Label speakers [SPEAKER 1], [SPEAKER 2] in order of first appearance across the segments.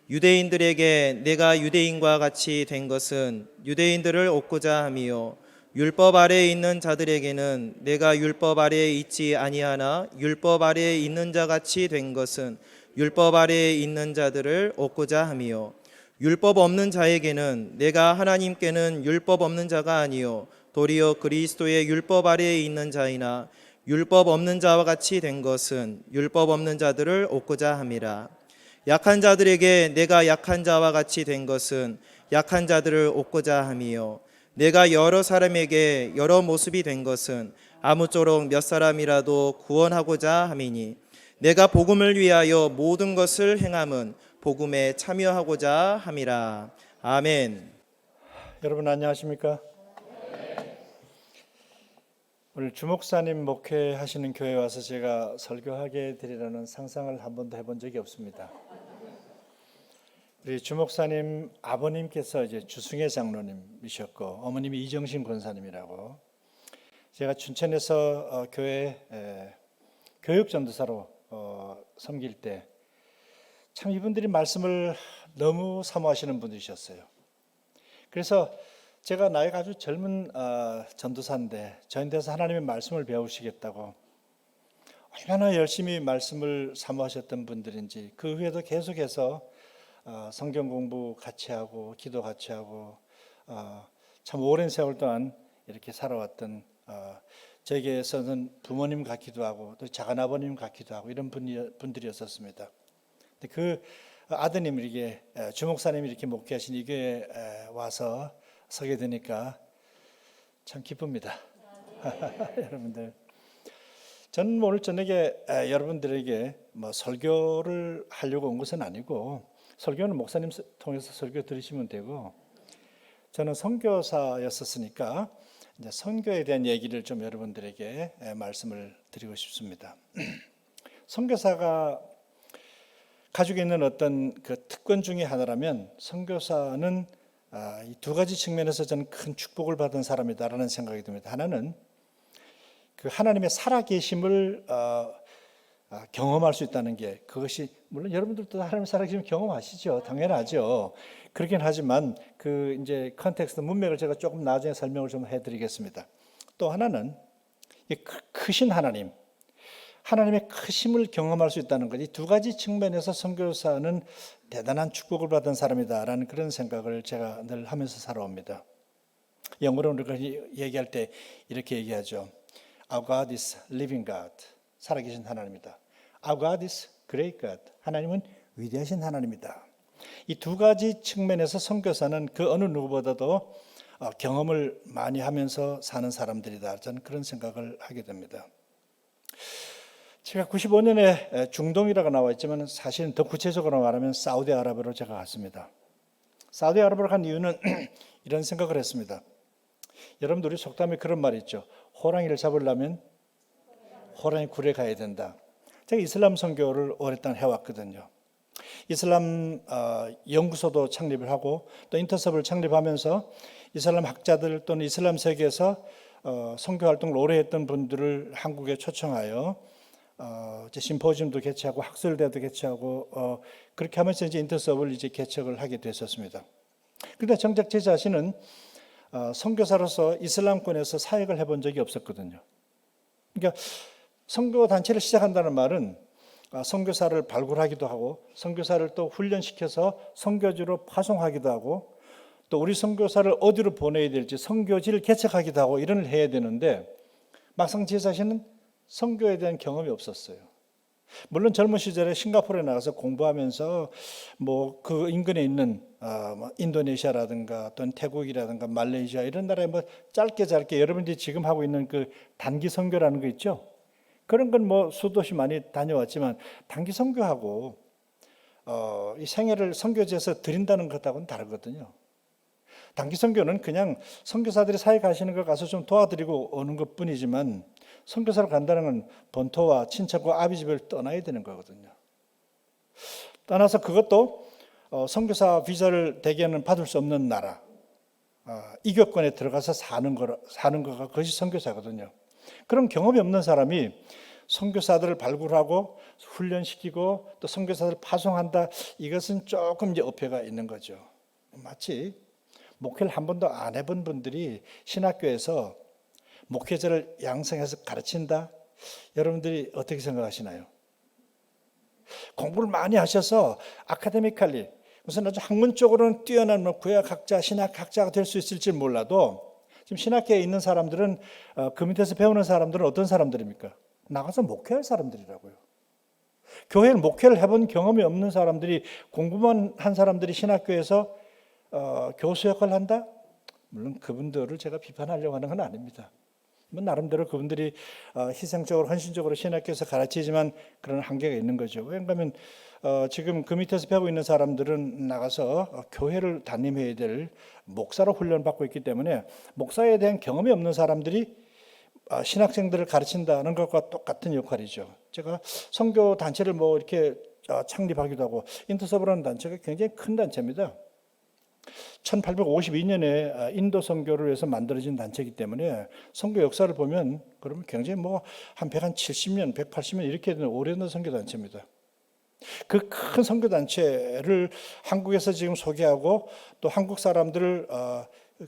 [SPEAKER 1] 유대인들에게 내가 유대인과 같이 된 것은 유대인들을 얻고자 함이요 율법 아래에 있는 자들에게는 내가 율법 아래에 있지 아니하나 율법 아래에 있는 자 같이 된 것은 율법 아래에 있는 자들을 얻고자 함이요 율법 없는 자에게는 내가 하나님께는 율법 없는 자가 아니요 도리어 그리스도의 율법 아래에 있는 자이나 율법 없는 자와 같이 된 것은 율법 없는 자들을 얻고자 함이라. 약한 자들에게 내가 약한 자와 같이 된 것은 약한 자들을 얻고자 함이요 내가 여러 사람에게 여러 모습이 된 것은 아무쪼록 몇 사람이라도 구원하고자 함이니 내가 복음을 위하여 모든 것을 행함은 복음에 참여하고자 함이라. 아멘.
[SPEAKER 2] 여러분 안녕하십니까? 오늘 주목사님 목회하시는 교회에 와서 제가 설교하게 되리라는 상상을 한 번도 해본 적이 없습니다. 우리 주목사님 아버님께서 이제 주승혜 장로님이셨고 어머님이 이정신 권사님이라고, 제가 춘천에서 교회 교육전도사로 섬길 때 참 이분들이 말씀을 너무 사모하시는 분이셨어요. 그래서 제가 나이가 아주 젊은 전도사인데 저한테서 하나님의 말씀을 배우시겠다고 얼마나 열심히 말씀을 사모하셨던 분들인지, 그 후에도 계속해서 성경 공부 같이 하고 기도 같이 하고 참 오랜 세월 동안 이렇게 살아왔던, 저에게서는 부모님 같기도 하고 또 작은아버님 같기도 하고 이런 분들이었었습니다. 근데 그 아드님 이렇게 주목사님이 이렇게 목회하신 이 교회에 와서 서게 되니까 참 기쁩니다. 여러분들, 저는 오늘 저녁에 여러분들에게 뭐 설교를 하려고 온 것은 아니고, 설교는 목사님 통해서 설교 들으시면 되고, 저는 선교사였었으니까 이제 선교에 대한 얘기를 좀 여러분들에게 말씀을 드리고 싶습니다. 선교사가 가지고 있는 어떤 그 특권 중에 하나라면 선교사는 이 두 가지 측면에서 저는 큰 축복을 받은 사람이다라는 생각이 듭니다. 하나는 그 하나님의 살아계심을 경험할 수 있다는 게, 그것이 물론 여러분들도 하나님의 살아계심 경험하시죠. 당연하죠. 그렇긴 하지만 그 이제 컨텍스트 문맥을 제가 조금 나중에 설명을 좀 해드리겠습니다. 또 하나는 크신 하나님의 크심을 경험할 수 있다는 것, 이 두 가지 측면에서 선교사는 대단한 축복을 받은 사람이다라는 그런 생각을 제가 늘 하면서 살아옵니다. 영어로 우리가 얘기할 때 이렇게 얘기하죠. Our God is living God. 살아계신 하나님이다. Our God is great God. 하나님은 위대하신 하나님이다. 이 두 가지 측면에서 선교사는 그 어느 누구보다도 경험을 많이 하면서 사는 사람들이다. 저는 그런 생각을 하게 됩니다. 제가 95년에 중동이라고 나와 있지만 사실은 더 구체적으로 말하면 사우디아라비아로 제가 갔습니다. 사우디아라비아로 간 이유는 이런 생각을 했습니다. 여러분들 우리 속담에 그런 말이 있죠. 호랑이를 잡으려면 호랑이 굴에 가야 된다. 제가 이슬람 선교를 오랫동안 해왔거든요. 이슬람 연구소도 창립을 하고 또 인터셉을 창립하면서 이슬람 학자들 또는 이슬람 세계에서 선교 활동을 오래 했던 분들을 한국에 초청하여 심포지움도 개최하고 학술대회도 개최하고 그렇게 하면서 이제 인터셉을 이제 개척을 하게 됐었습니다. 그런데 정작 제 자신은 선교사로서 이슬람권에서 사역을 해본 적이 없었거든요. 그러니까 선교 단체를 시작한다는 말은 선교사를 발굴하기도 하고 선교사를 또 훈련시켜서 선교지로 파송하기도 하고 또 우리 선교사를 어디로 보내야 될지 선교지를 개척하기도 하고 이런 일 해야 되는데, 막상 제 자신은 선교에 대한 경험이 없었어요. 물론 젊은 시절에 싱가포르에 나가서 공부하면서 뭐 그 인근에 있는 인도네시아라든가 또는 태국이라든가 말레이시아 이런 나라에 뭐 짧게 여러분들이 지금 하고 있는 그 단기 선교라는 거 있죠. 그런 건 뭐 수도시 많이 다녀왔지만 단기 선교하고 이 생애를 선교지에서 드린다는 것하고는 다르거든요. 단기 선교는 그냥 선교사들이 사역하시는 거 가서 좀 도와드리고 오는 것뿐이지만, 선교사로 간다는 건 본토와 친척과 아비집을 떠나야 되는 거거든요. 떠나서 그것도 선교사 비자를 대개는 받을 수 없는 나라, 이교권에 들어가서 사는 거가 그것이 선교사거든요. 그런 경험이 없는 사람이 선교사들을 발굴하고 훈련시키고 또 선교사들을 파송한다. 이것은 조금 이제 어폐가 있는 거죠. 마치 목회를 한 번도 안 해본 분들이 신학교에서 목회자를 양성해서 가르친다. 여러분들이 어떻게 생각하시나요? 공부를 많이 하셔서 아카데미칼리 무슨 아주 학문적으로는 뛰어난 구약학자, 신학학자가 될 수 있을지 몰라도 지금 신학계에 있는 사람들은 그 밑에서 배우는 사람들은 어떤 사람들입니까? 나가서 목회할 사람들이라고요. 교회를 목회를 해본 경험이 없는 사람들이 공부만 한 사람들이 신학교에서 교수 역할을 한다? 물론 그분들을 제가 비판하려고 하는 건 아닙니다. 나름대로 그분들이 희생적으로 헌신적으로 신학교에서 가르치지만 그런 한계가 있는 거죠. 왜냐하면 지금 그 밑에서 배우고 있는 사람들은 나가서 교회를 담임해야 될 목사로 훈련받고 있기 때문에 목사에 대한 경험이 없는 사람들이 신학생들을 가르친다는 것과 똑같은 역할이죠. 제가 선교 단체를 뭐 이렇게 창립하기도 하고 인터서브라는 단체가 굉장히 큰 단체입니다. 1852년에 인도 선교를 위해서 만들어진 단체이기 때문에 선교 역사를 보면 그러면 굉장히 뭐 한 170년, 180년 이렇게 되는 오래된 선교 단체입니다. 그 큰 선교 단체를 한국에서 지금 소개하고 또 한국 사람들을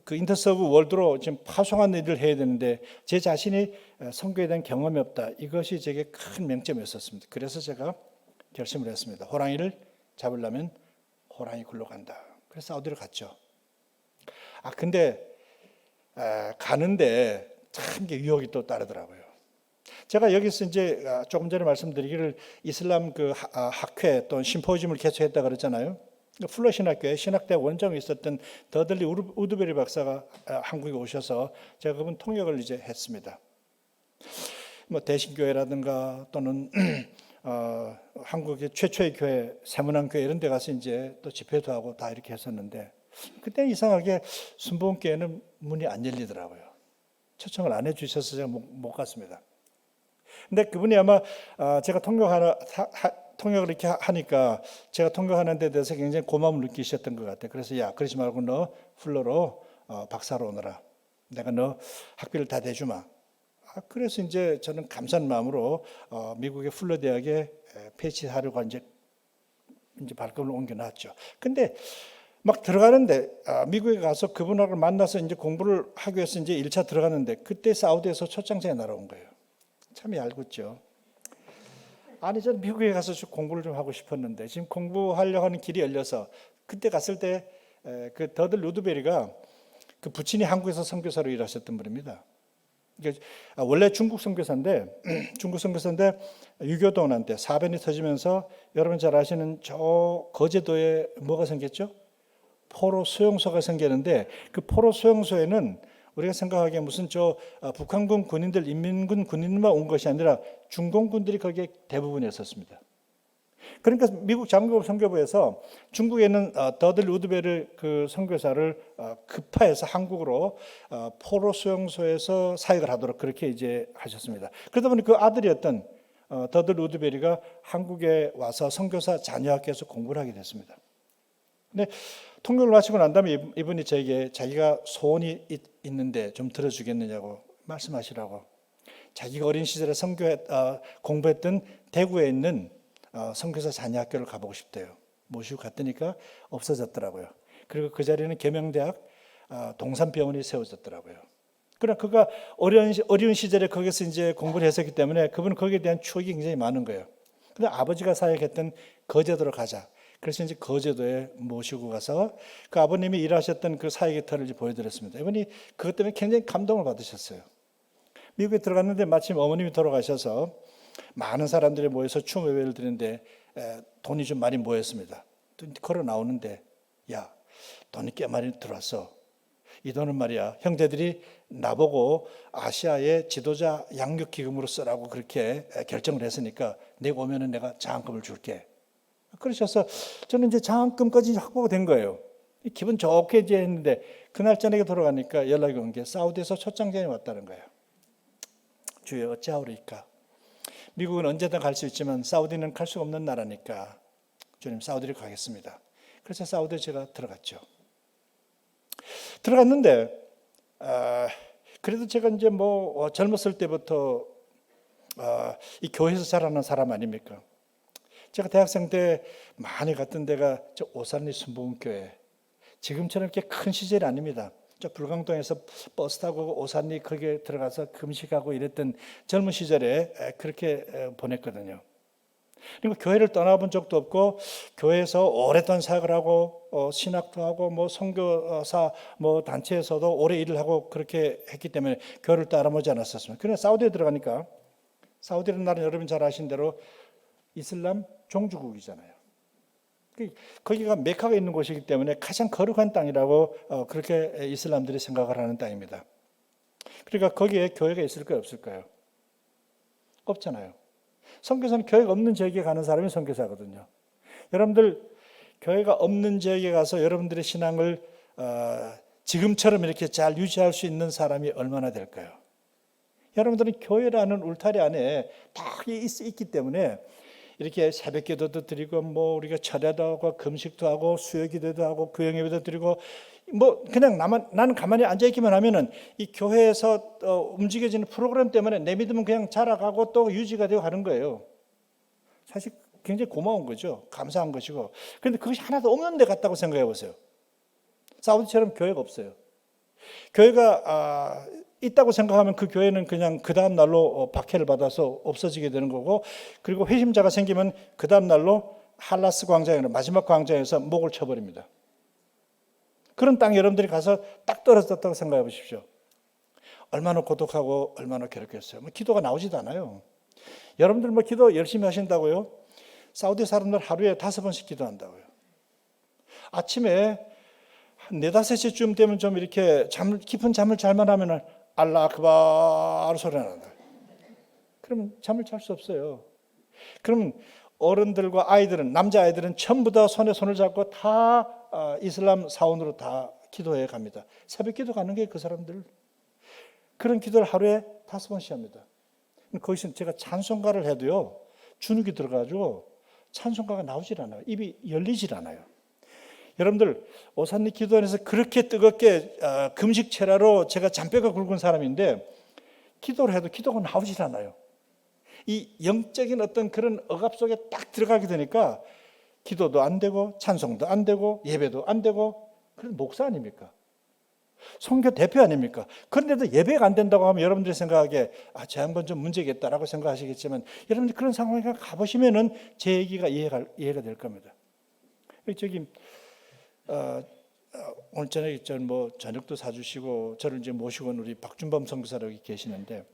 [SPEAKER 2] 그 인터서브 월드로 지금 파송하는 일을 해야 되는데 제 자신이 선교에 대한 경험이 없다. 이것이 제게 큰 명점이었습니다. 그래서 제가 결심을 했습니다. 호랑이를 잡으려면 호랑이 굴러 간다. 그래서 사우디로 갔죠. 근데 가는데 참 유혹이 또 따르더라고요. 제가 여기서 이제 조금 전에 말씀드리기를 이슬람 그 학회 또 심포지움을 개최했다 그랬잖아요. 풀러 신학교에 신학대학 원장이 있었던 더들리 우드베리 박사가 한국에 오셔서 제가 그분 통역을 이제 했습니다. 뭐 대신교회라든가 또는 한국의 최초의 교회 세문안교회 이런 데 가서 이제 또 집회도 하고 다 이렇게 했었는데 그때 이상하게 순복음교회는 문이 안 열리더라고요. 초청을 안 해주셔서 제가 못 갔습니다. 근데 그분이 아마 제가 통역을 이렇게 하니까 제가 통역하는 데 대해서 굉장히 고마움을 느끼셨던 것 같아요. 그래서 야 그러지 말고 너 풀러로 박사로 오너라. 내가 너 학비를 다 대주마. 그래서 이제 저는 감사한 마음으로 미국의 풀러 대학에 배치하려고 이제 발걸음을 옮겨놨죠. 근데 막 들어가는데 미국에 가서 그분하고 만나서 이제 공부를 하기 위해서 이제 1차 들어갔는데 그때 사우디에서 초청장이 날아온 거예요. 참 얄궂죠. 아니 저는 미국에 가서 공부를 좀 하고 싶었는데 지금 공부하려고 하는 길이 열려서 그때 갔을 때 그 더들 루드베리가 그 부친이 한국에서 선교사로 일하셨던 분입니다. 원래 중국 선교사인데 유교동란 때 사변이 터지면서 여러분 잘 아시는 저 거제도에 뭐가 생겼죠? 포로 수용소가 생겼는데 그 포로 수용소에는 우리가 생각하기에 무슨 북한군 군인들, 인민군 군인만 온 것이 아니라 중공군들이 거기에 대부분이었습니다. 그러니까 미국 장교부 선교부에서 중국에 있는 더들 우드베르 그 선교사를 급파해서 한국으로 포로 수용소에서 사역을 하도록 그렇게 이제 하셨습니다. 그러다 보니 그 아들이었던 더들 우드베리가 한국에 와서 선교사 자녀학교에서 공부를 하게 됐습니다. 근데 통역을 마치고 난 다음에 이분이 저에게 자기가 소원이 있는데 좀 들어주겠느냐고 말씀하시라고. 자기가 어린 시절에 공부했던 대구에 있는 선교사 자녀학교를 가보고 싶대요. 모시고 갔더니까 없어졌더라고요. 그리고 그 자리에는 계명대학 동산병원이 세워졌더라고요. 그러나 그가 어려운 시절에 거기서 이제 공부를 했었기 때문에 그분은 거기에 대한 추억이 굉장히 많은 거예요. 근데 아버지가 사역했던 거제도로 가자. 그래서 이제 거제도에 모시고 가서 그 아버님이 일하셨던 그 사역의 터를 이제 보여드렸습니다. 이분이 그것 때문에 굉장히 감동을 받으셨어요. 미국에 들어갔는데 마침 어머님이 돌아가셔서 많은 사람들이 모여서 추모 예배를 드리는데 돈이 좀 많이 모였습니다. 걸어 나오는데 야 돈이 꽤 많이 들어왔어. 이 돈은 말이야 형제들이 나보고 아시아의 지도자 양육 기금으로 쓰라고 그렇게 결정을 했으니까 내가 오면은 내가 장학금을 줄게. 그러셔서 저는 이제 장학금까지 확보가 된 거예요. 기분 좋게 이제 했는데 그날 저녁에 돌아가니까 연락이 온 게 사우디에서 초청장이 왔다는 거예요. 주여 어찌하오리까. 미국은 언제든 갈 수 있지만 사우디는 갈 수 없는 나라니까 주님 사우디를 가겠습니다. 그래서 사우디에 제가 들어갔죠. 들어갔는데 그래도 제가 이제 뭐 젊었을 때부터 이 교회에서 자라는 사람 아닙니까? 제가 대학생 때 많이 갔던 데가 저 오산리 순복음교회. 지금처럼 이렇게 큰 시절이 아닙니다. 저 불광동에서 버스 타고 오산리 거기에 들어가서 금식하고 이랬던 젊은 시절에 그렇게 보냈거든요. 그리고 교회를 떠나본 적도 없고 교회에서 오랫동안 사역을 하고 신학도 하고 뭐 선교사 뭐 단체에서도 오래 일을 하고 그렇게 했기 때문에 교회를 따라오지 않았었습니다. 그런데 사우디에 들어가니까 사우디라는 나라는 여러분 잘 아신 대로 이슬람 종주국이잖아요. 거기가 메카가 있는 곳이기 때문에 가장 거룩한 땅이라고 그렇게 이슬람들이 생각을 하는 땅입니다. 그러니까 거기에 교회가 있을까요, 없을까요? 없잖아요. 선교사는 교회가 없는 지역에 가는 사람이 선교사거든요. 여러분들 교회가 없는 지역에 가서 여러분들의 신앙을 지금처럼 이렇게 잘 유지할 수 있는 사람이 얼마나 될까요? 여러분들은 교회라는 울타리 안에 딱 있기 때문에 이렇게 새벽 기도도 드리고 뭐 우리가 철야도 하고 금식도 하고 수요 기도도 하고 구역 예배도 드리고 뭐 그냥 나는 가만히 앉아 있기만 하면은 이 교회에서 움직여지는 프로그램 때문에 내 믿음은 그냥 자라가고 또 유지가 되고 하는 거예요. 사실 굉장히 고마운 거죠. 감사한 것이고. 그런데 그것이 하나도 없는 데 같다고 생각해 보세요. 사우디처럼 교회가 없어요. 교회가 있다고 생각하면 그 교회는 그냥 그 다음 날로 박해를 받아서 없어지게 되는 거고, 그리고 회심자가 생기면 그 다음 날로 할라스 광장이나 마지막 광장에서 목을 쳐버립니다. 그런 땅에 여러분들이 가서 딱 떨어졌다고 생각해 보십시오. 얼마나 고독하고 얼마나 괴롭겠어요. 뭐 기도가 나오지도 않아요. 여러분들 뭐 기도 열심히 하신다고요? 사우디 사람들 하루에 5번씩 기도한다고요. 아침에 한 4, 5시쯤 되면 좀 이렇게 깊은 잠을 잘만 하면 알라 아크바르 소리가 난다. 그러면 잠을 잘 수 없어요. 그럼 어른들과 아이들은, 남자아이들은 전부 다 손에 손을 잡고 다 이슬람 사원으로 다 기도해 갑니다. 새벽 기도 가는 게 그 사람들. 그런 기도를 하루에 5번씩 합니다. 거기서 제가 찬송가를 해도요, 주눅이 들어가지고 찬송가가 나오질 않아요. 입이 열리질 않아요. 여러분들 오산리 기도원에서 그렇게 뜨겁게 금식 체라로 제가 잔뼈가 굵은 사람인데 기도를 해도 기도가 나오질 않아요. 이 영적인 어떤 그런 억압 속에 딱 들어가게 되니까 기도도 안 되고 찬송도 안 되고 예배도 안 되고. 그런 목사 아닙니까? 선교 대표 아닙니까? 그런데도 예배가 안 된다고 하면 여러분들이 생각하기에 저 양반 좀 문제겠다라고 생각하시겠지만, 여러분들 그런 상황에 가보시면은 제 얘기가 이해가 될 겁니다. 저기 오늘 저녁에 저녁도 사주시고 저를 이제 모시고 온 우리 박준범 선교사라고 계시는데,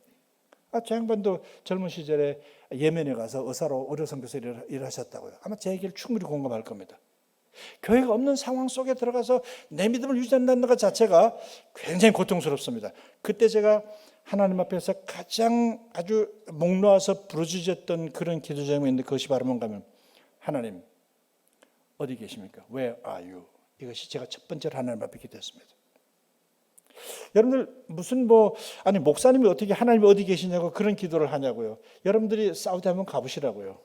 [SPEAKER 2] 저 양반도 젊은 시절에 예멘에 가서 의사로 의료 선교사 일하셨다고요. 아마 제 얘기를 충분히 공감할 겁니다. 교회가 없는 상황 속에 들어가서 내 믿음을 유지한다는 것 자체가 굉장히 고통스럽습니다. 그때 제가 하나님 앞에서 가장 아주 목 놓아서 부르짖었던 그런 기도 제목이 있는데, 그것이 바로 뭔가 하면, 하나님 어디 계십니까? Where are you? 이것이 제가 첫 번째로 하나님 앞에 기도했습니다. 여러분들 무슨 목사님이 어떻게 하나님이 어디 계시냐고 그런 기도를 하냐고요. 여러분들이 사우디 한번 가보시라고요.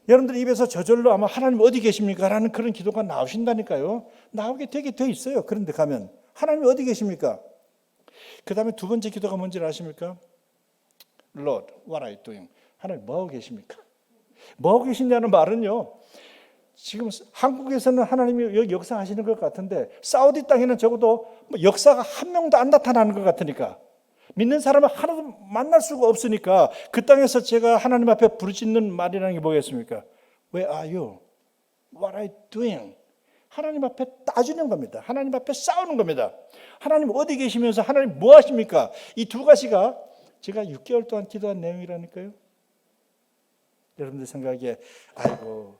[SPEAKER 2] 여러분들 입에서 저절로 아마 하나님 어디 계십니까? 라는 그런 기도가 나오신다니까요. 나오게 되게 돼 있어요. 그런데 가면 하나님 어디 계십니까? 그 다음에 두 번째 기도가 뭔지 아십니까? Lord, what are you doing? 하나님 뭐하고 계십니까? 뭐하고 계시냐는 말은요, 지금 한국에서는 하나님이 여기 역사하시는 것 같은데 사우디 땅에는 적어도 역사가 한 명도 안 나타나는 것 같으니까, 믿는 사람을 하나도 만날 수가 없으니까 그 땅에서 제가 하나님 앞에 부르짖는 말이라는 게 뭐겠습니까? Where are you? What are you doing? 하나님 앞에 따지는 겁니다. 하나님 앞에 싸우는 겁니다. 하나님 어디 계시면서 하나님 뭐 하십니까? 이 두 가지가 제가 6개월 동안 기도한 내용이라니까요. 여러분들 생각에 아이고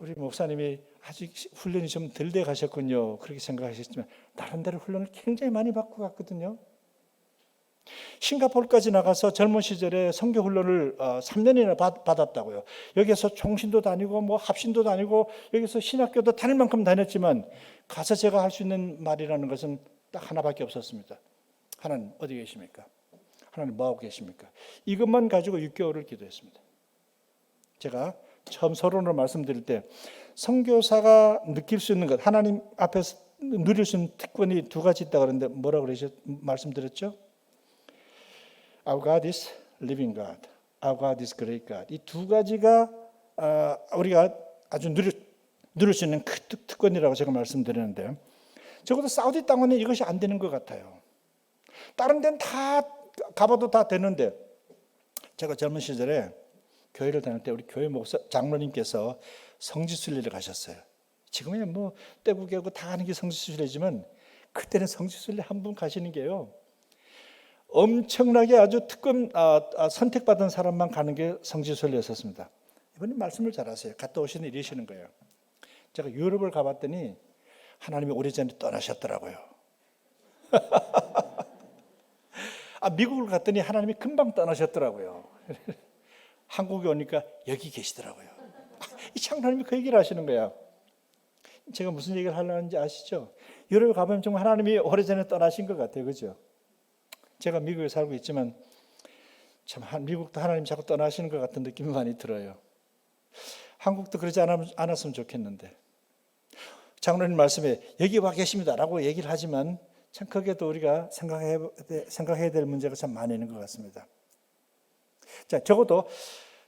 [SPEAKER 2] 우리 목사님이 아직 훈련이 좀 덜 돼 가셨군요, 그렇게 생각하셨지만 나름대로 훈련을 굉장히 많이 받고 갔거든요. 싱가포르까지 나가서 젊은 시절에 선교 훈련을 3년이나 받았다고요. 여기서 총신도 다니고 합신도 다니고 여기서 신학교도 다닐 만큼 다녔지만 가서 제가 할 수 있는 말이라는 것은 딱 하나밖에 없었습니다. 하나님 어디 계십니까? 하나님 뭐하고 계십니까? 이것만 가지고 6개월을 기도했습니다. 제가 처음 서론을 말씀드릴 때 선교사가 느낄 수 있는 것, 하나님 앞에서 누릴 수 있는 특권이 두 가지 있다고 그러는데 뭐라고 말씀드렸죠? Our God is living God. Our God is great God. 이 두 가지가 우리가 아주 누릴 수 있는 큰 특권이라고 제가 말씀드리는데 적어도 사우디 땅은 이것이 안 되는 것 같아요. 다른 데는 다 가봐도 다 되는데 제가 젊은 시절에 교회를 다닐 때 우리 교회 목사 장로님께서 성지순례를 가셨어요. 지금은 뭐 떼고 개고 다 하는 게 성지순례지만 그때는 성지순례 한 분 가시는 게요. 엄청나게 아주 선택받은 사람만 가는 게 성지순례였었습니다. 이번에 말씀을 잘하세요. 갔다 오시는 일이시는 거예요. 제가 유럽을 가봤더니 하나님이 오래전에 떠나셨더라고요. 미국을 갔더니 하나님이 금방 떠나셨더라고요. 한국에 오니까 여기 계시더라고요. 참 하나님이 그 얘기를 하시는 거야. 제가 무슨 얘기를 하려는지 아시죠? 유럽에 가보면 정말 하나님이 오래전에 떠나신 것 같아요. 그죠? 제가 미국에 살고 있지만 참 미국도 하나님 자꾸 떠나시는 것 같은 느낌이 많이 들어요. 한국도 그러지 않았으면 좋겠는데 장로님 말씀에 여기 와 계십니다라고 얘기를 하지만 참 거기에도 우리가 생각해야 될 문제가 참 많이 있는 것 같습니다. 자, 적어도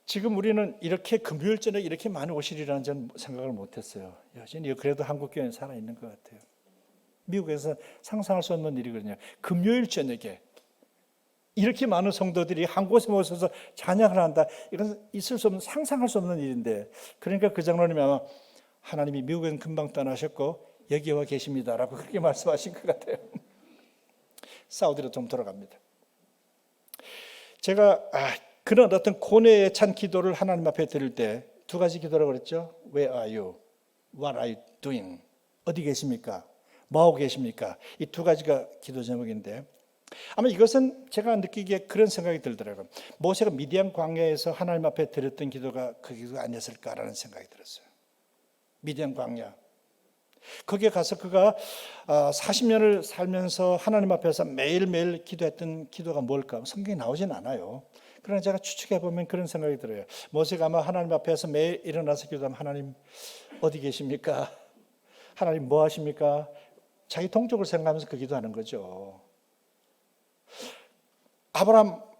[SPEAKER 2] 지금 우리는 이렇게 금요일 저녁에 이렇게 많이 오시리라는 저는 생각을 못했어요. 여전히 그래도 한국 교회는 살아있는 것 같아요. 미국에서 상상할 수 없는 일이거든요. 금요일 저녁에 이렇게 많은 성도들이 한 곳에 모여서 찬양을 한다. 이건 있을 수 없는, 상상할 수 없는 일인데, 그러니까 그 장로님이 아마 하나님이 미국은 금방 떠나셨고 여기 와 계십니다라고 그렇게 말씀하신 것 같아요. 사우디로 좀 돌아갑니다. 제가 그런 어떤 고뇌에 찬 기도를 하나님 앞에 드릴 때 두 가지 기도라고 그랬죠. Where are you? What are you doing? 어디 계십니까? 뭐하고 계십니까? 이 두 가지가 기도 제목인데 아마 이것은 제가 느끼기에 그런 생각이 들더라고요. 모세가 미디안 광야에서 하나님 앞에 드렸던 기도가 그 기도가 아니었을까라는 생각이 들었어요. 미디안 광야. 거기에 가서 그가 40년을 살면서 하나님 앞에서 매일매일 기도했던 기도가 뭘까? 성경에 나오진 않아요. 그러나 제가 추측해 보면 그런 생각이 들어요. 모세가 아마 하나님 앞에서 매일 일어나서 기도하면 하나님 어디 계십니까? 하나님 뭐 하십니까? 자기 동족을 생각하면서 그 기도하는 거죠.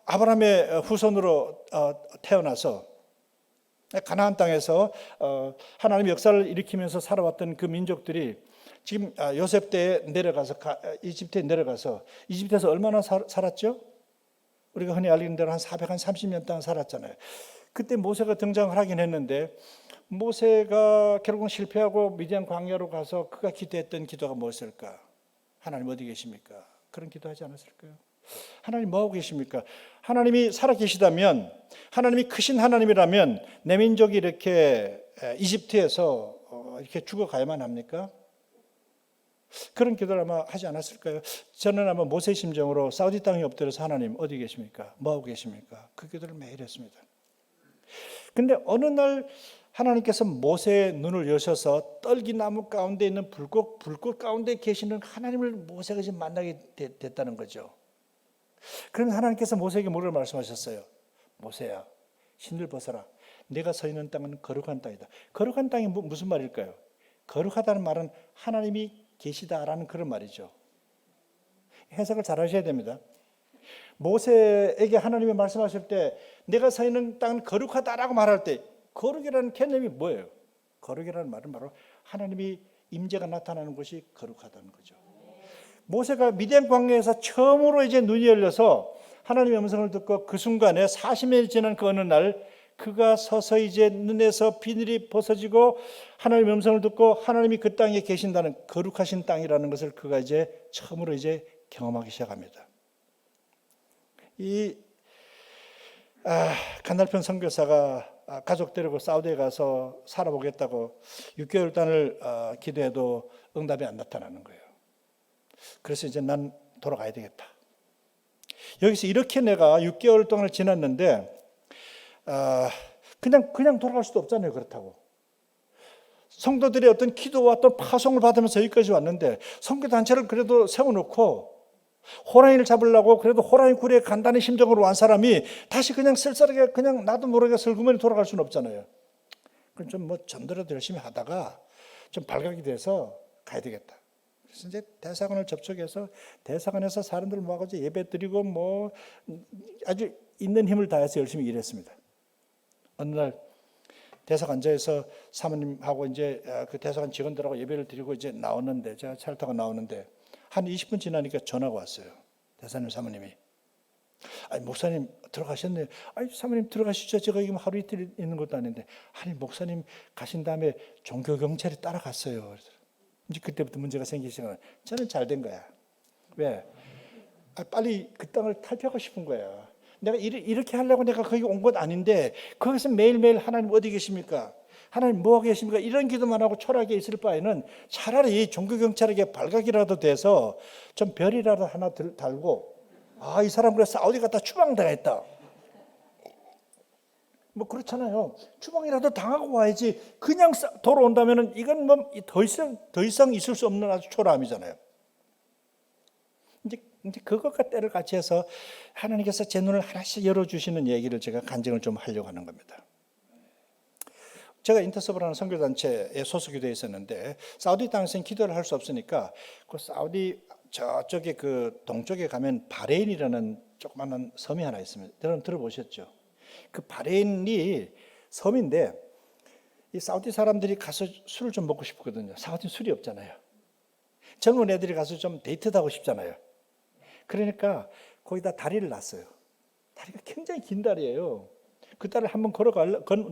[SPEAKER 2] 아브라함의 후손으로 태어나서 가나안 땅에서 하나님의 역사를 일으키면서 살아왔던 그 민족들이 지금 요셉 때에 내려가서 이집트에 내려가서 이집트에서 얼마나 살았죠? 우리가 흔히 알기는 대로 한 430년 동안 살았잖아요. 그때 모세가 등장을 하긴 했는데 모세가 결국은 실패하고 미디안 광야로 가서 그가 기도했던 기도가 무엇일까? 하나님 어디 계십니까? 그런 기도하지 않았을까요? 하나님 뭐하고 계십니까? 하나님이 살아계시다면 하나님이 크신 하나님이라면 내 민족이 이렇게 이집트에서 이렇게 죽어가야만 합니까? 그런 기도를 아마 하지 않았을까요? 저는 아마 모세의 심정으로 사우디 땅에 엎드려서 하나님 어디 계십니까? 뭐하고 계십니까? 그 기도를 매일 했습니다. 근데 어느 날 하나님께서 모세의 눈을 여셔서 떨기나무 가운데 있는 불꽃 가운데 계시는 하나님을 모세가 지금 만나게 됐다는 거죠. 그러면 하나님께서 모세에게 뭐를 말씀하셨어요? 모세야, 신을 벗어라. 내가 서 있는 땅은 거룩한 땅이다. 거룩한 땅이 무슨 말일까요? 거룩하다는 말은 하나님이 계시다라는 그런 말이죠. 해석을 잘 하셔야 됩니다. 모세에게 하나님이 말씀하실 때 내가 서 있는 땅은 거룩하다라고 말할 때 거룩이라는 개념이 뭐예요? 거룩이라는 말은 바로 하나님이 임재가 나타나는 것이 거룩하다는 거죠. 모세가 미디안 광야에서 처음으로 이제 눈이 열려서 하나님의 음성을 듣고 그 순간에 40년이 지난 그 어느 날 그가 서서 이제 눈에서 비늘이 벗어지고 하나님의 음성을 듣고 하나님이 그 땅에 계신다는 거룩하신 땅이라는 것을 그가 이제 처음으로 이제 경험하기 시작합니다. 이 간달편 선교사가 가족 데리고 사우디에 가서 살아보겠다고 6개월 단을 기도해도 응답이 안 나타나는 거예요. 그래서 이제 난 돌아가야 되겠다. 여기서 이렇게 내가 6개월 동안을 지났는데 그냥 돌아갈 수도 없잖아요. 그렇다고. 성도들의 어떤 기도와 어떤 파송을 받으면서 여기까지 왔는데 선교단체를 그래도 세워놓고 호랑이를 잡으려고 그래도 호랑이 굴에 간다는 심정으로 온 사람이 다시 그냥 쓸쓸하게 그냥 나도 모르게 슬그머니 돌아갈 수는 없잖아요. 그럼 좀 전도라도 열심히 하다가 좀 발각이 돼서 가야 되겠다. 그래서 이제 대사관을 접촉해서 대사관에서 사람들 모아가지고 예배 드리고 뭐 아주 있는 힘을 다해서 열심히 일했습니다. 어느 날 대사관저에서 사모님하고 이제 그 대사관 직원들하고 예배를 드리고 이제 나오는데, 제가 차를 타고 나오는데 한 20분 지나니까 전화가 왔어요. 대사님, 사모님이. 아니, 목사님 들어가셨네요. 아니, 사모님 들어가시죠. 제가 지금 하루 이틀 있는 것도 아닌데. 아니, 목사님 가신 다음에 종교경찰이 따라갔어요. 이제 그때부터 문제가 생기기 시작하는. 저는 잘 된 거야. 왜? 빨리 그 땅을 탈피하고 싶은 거야. 내가 이렇게 하려고 내가 거기 온 것 아닌데, 거기서 매일매일 하나님 어디 계십니까? 하나님 뭐하고 계십니까? 이런 기도만 하고 초라하게 있을 바에는 차라리 이 종교경찰에게 발각이라도 돼서 좀 별이라도 하나 달고, 이 사람 그래 사우디 갔다 추방당했다. 뭐 그렇잖아요. 추방이라도 당하고 와야지. 그냥 돌아온다면은 이건 뭐 더 이상 있을 수 없는 아주 초라함이잖아요. 이제 그것과 때를 같이 해서 하나님께서 제 눈을 하나씩 열어주시는 얘기를 제가 간증을 좀 하려고 하는 겁니다. 제가 인터서브라는 선교단체에 소속이 되어 있었는데, 사우디 땅에서는 기도를 할 수 없으니까 그 사우디 저쪽에 그 동쪽에 가면 바레인이라는 조그마한 섬이 하나 있습니다. 여러분 들어보셨죠? 그 바레인이 섬인데, 이 사우디 사람들이 가서 술을 좀 먹고 싶거든요. 사우디는 술이 없잖아요. 젊은 애들이 가서 좀 데이트도 하고 싶잖아요. 그러니까 거기다 다리를 놨어요. 다리가 굉장히 긴 다리예요. 그 다리를 한번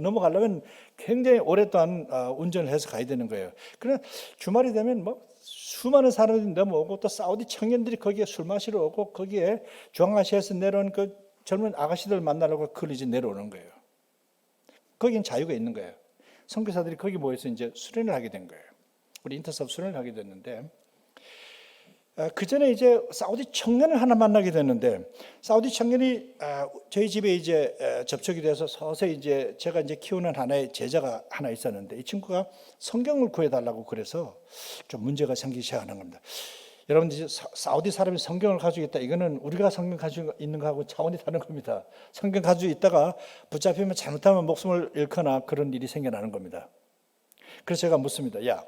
[SPEAKER 2] 넘어가려면 굉장히 오랫동안 운전을 해서 가야 되는 거예요. 그러나 주말이 되면 뭐 수많은 사람들이 넘어오고, 또 사우디 청년들이 거기에 술 마시러 오고, 거기에 중앙아시아에서 내려온 그 젊은 아가씨들 만나려고 그걸 이제 내려오는 거예요. 거기는 자유가 있는 거예요. 선교사들이 거기 모여서 이제 수련을 하게 된 거예요. 우리 인터섭 수련을 하게 됐는데, 그 전에 이제 사우디 청년을 하나 만나게 됐는데, 사우디 청년이 저희 집에 이제 접촉이 돼서 서서히 이제 제가 이제 키우는 하나의 제자가 하나 있었는데, 이 친구가 성경을 구해달라고 그래서 좀 문제가 생기기 시작하는 겁니다. 여러분들, 사우디 사람이 성경을 가지고 있다, 이거는 우리가 성경 가지고 있는 거하고 차원이 다른 겁니다. 성경 가지고 있다가 붙잡히면 잘못하면 목숨을 잃거나 그런 일이 생겨나는 겁니다. 그래서 제가 묻습니다. 야,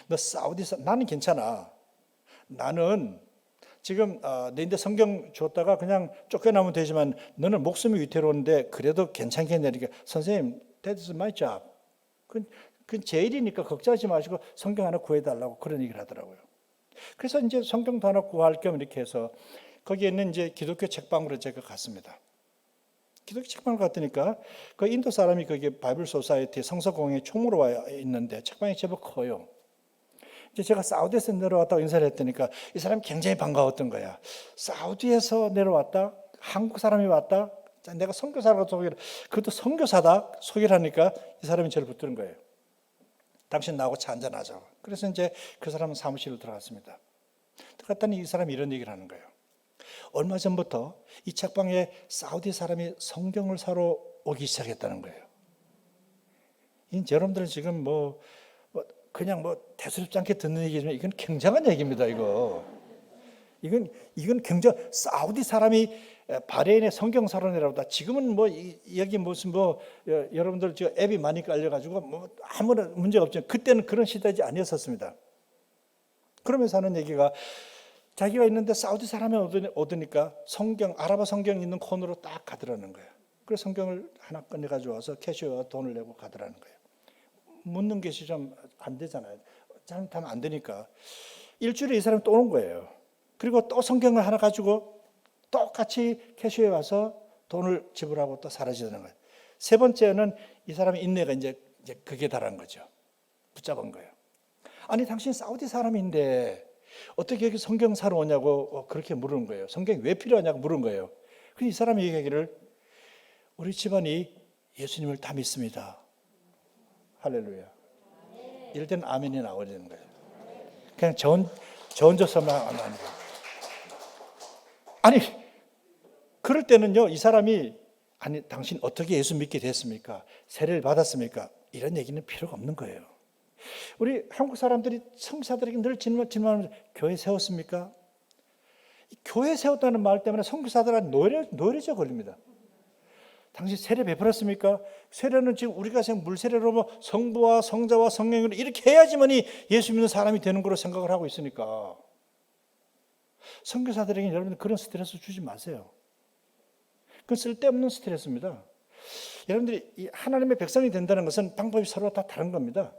[SPEAKER 2] 너 나는 괜찮아. 나는 지금 너희들 성경 줬다가 그냥 쫓겨나면 되지만 너는 목숨이 위태로운데 그래도 괜찮겠냐. 그러니까 선생님, that's my job. 그건 제 일이니까 걱정하지 마시고 성경 하나 구해달라고 그런 얘기를 하더라고요. 그래서 이제 성경도 하나 구할 겸 이렇게 해서 거기에 있는 이제 기독교 책방으로 제가 갔습니다. 기독교 책방을 갔더니까 그 인도 사람이 거기 바이블 소사이어티 성서공회 총무로 와 있는데 책방이 제법 커요. 이제 제가 사우디에서 내려왔다고 인사를 했더니까 이 사람이 굉장히 반가웠던 거야. 사우디에서 내려왔다? 한국 사람이 왔다? 내가 선교사라고 소개를, 그것도 선교사다 소개를 하니까 이 사람이 저를 붙드는 거예요. 당신 나하고 차 한잔 하자고. 그래서 이제 그 사람은 사무실로 들어갔습니다. 들어갔더니 이 사람이 이런 얘기를 하는 거예요. 얼마 전부터 이 책방에 사우디 사람이 성경을 사러 오기 시작했다는 거예요. 여러분들은 지금 그냥 대수롭지 않게 듣는 얘기지만 이건 굉장한 얘기입니다. 이건 굉장히, 사우디 사람이 바레인의 성경 사러 내려오다. 지금은 여기 무슨 여러분들 저 앱이 많이 깔려가지고 아무나 문제가 없지만 그때는 그런 시대지 아니었었습니다. 그러면서 하는 얘기가, 자기가 있는데 사우디 사람이 오더니까 아랍어 성경 있는 코너로 딱 가더라는 거예요. 그래서 성경을 하나 꺼내 가지고 와서 캐시어와 돈을 내고 가더라는 거예요. 묻는 것이 좀 안 되잖아요. 잘못하면 안 되니까. 일주일에 이 사람이 또 오는 거예요. 그리고 또 성경을 하나 가지고 똑같이 캐시어에 와서 돈을 지불하고 또 사라지는 거예요. 세 번째는 이 사람의 인내가 이제 그게 달한 거죠. 붙잡은 거예요. 아니, 당신 사우디 사람인데 어떻게 여기 성경 사러 오냐고 그렇게 물은 거예요. 성경이 왜 필요하냐고 물은 거예요. 그래서 이 사람이 얘기하기를, 우리 집안이 예수님을 다 믿습니다. 할렐루야. 이럴 때는 아멘이 나와야 되는 거예요. 그냥 저혼조서만 하는 거예요. 아니, 그럴 때는요, 이 사람이, 아니, 당신 어떻게 예수 믿게 됐습니까? 세례를 받았습니까? 이런 얘기는 필요가 없는 거예요. 우리 한국 사람들이 선교사들에게 늘 질문하면서, 교회 세웠습니까? 교회 세웠다는 말 때문에 선교사들한테 노이로제 걸립니다. 당신 세례 베풀었습니까? 세례는 지금 우리가 생각 물세례로 뭐 성부와 성자와 성령으로 이렇게 해야지만이 예수 믿는 사람이 되는 거로 생각을 하고 있으니까 선교사들에게 여러분들 그런 스트레스 주지 마세요. 그건 쓸데없는 스트레스입니다. 여러분들이 이 하나님의 백성이 된다는 것은 방법이 서로 다 다른 겁니다.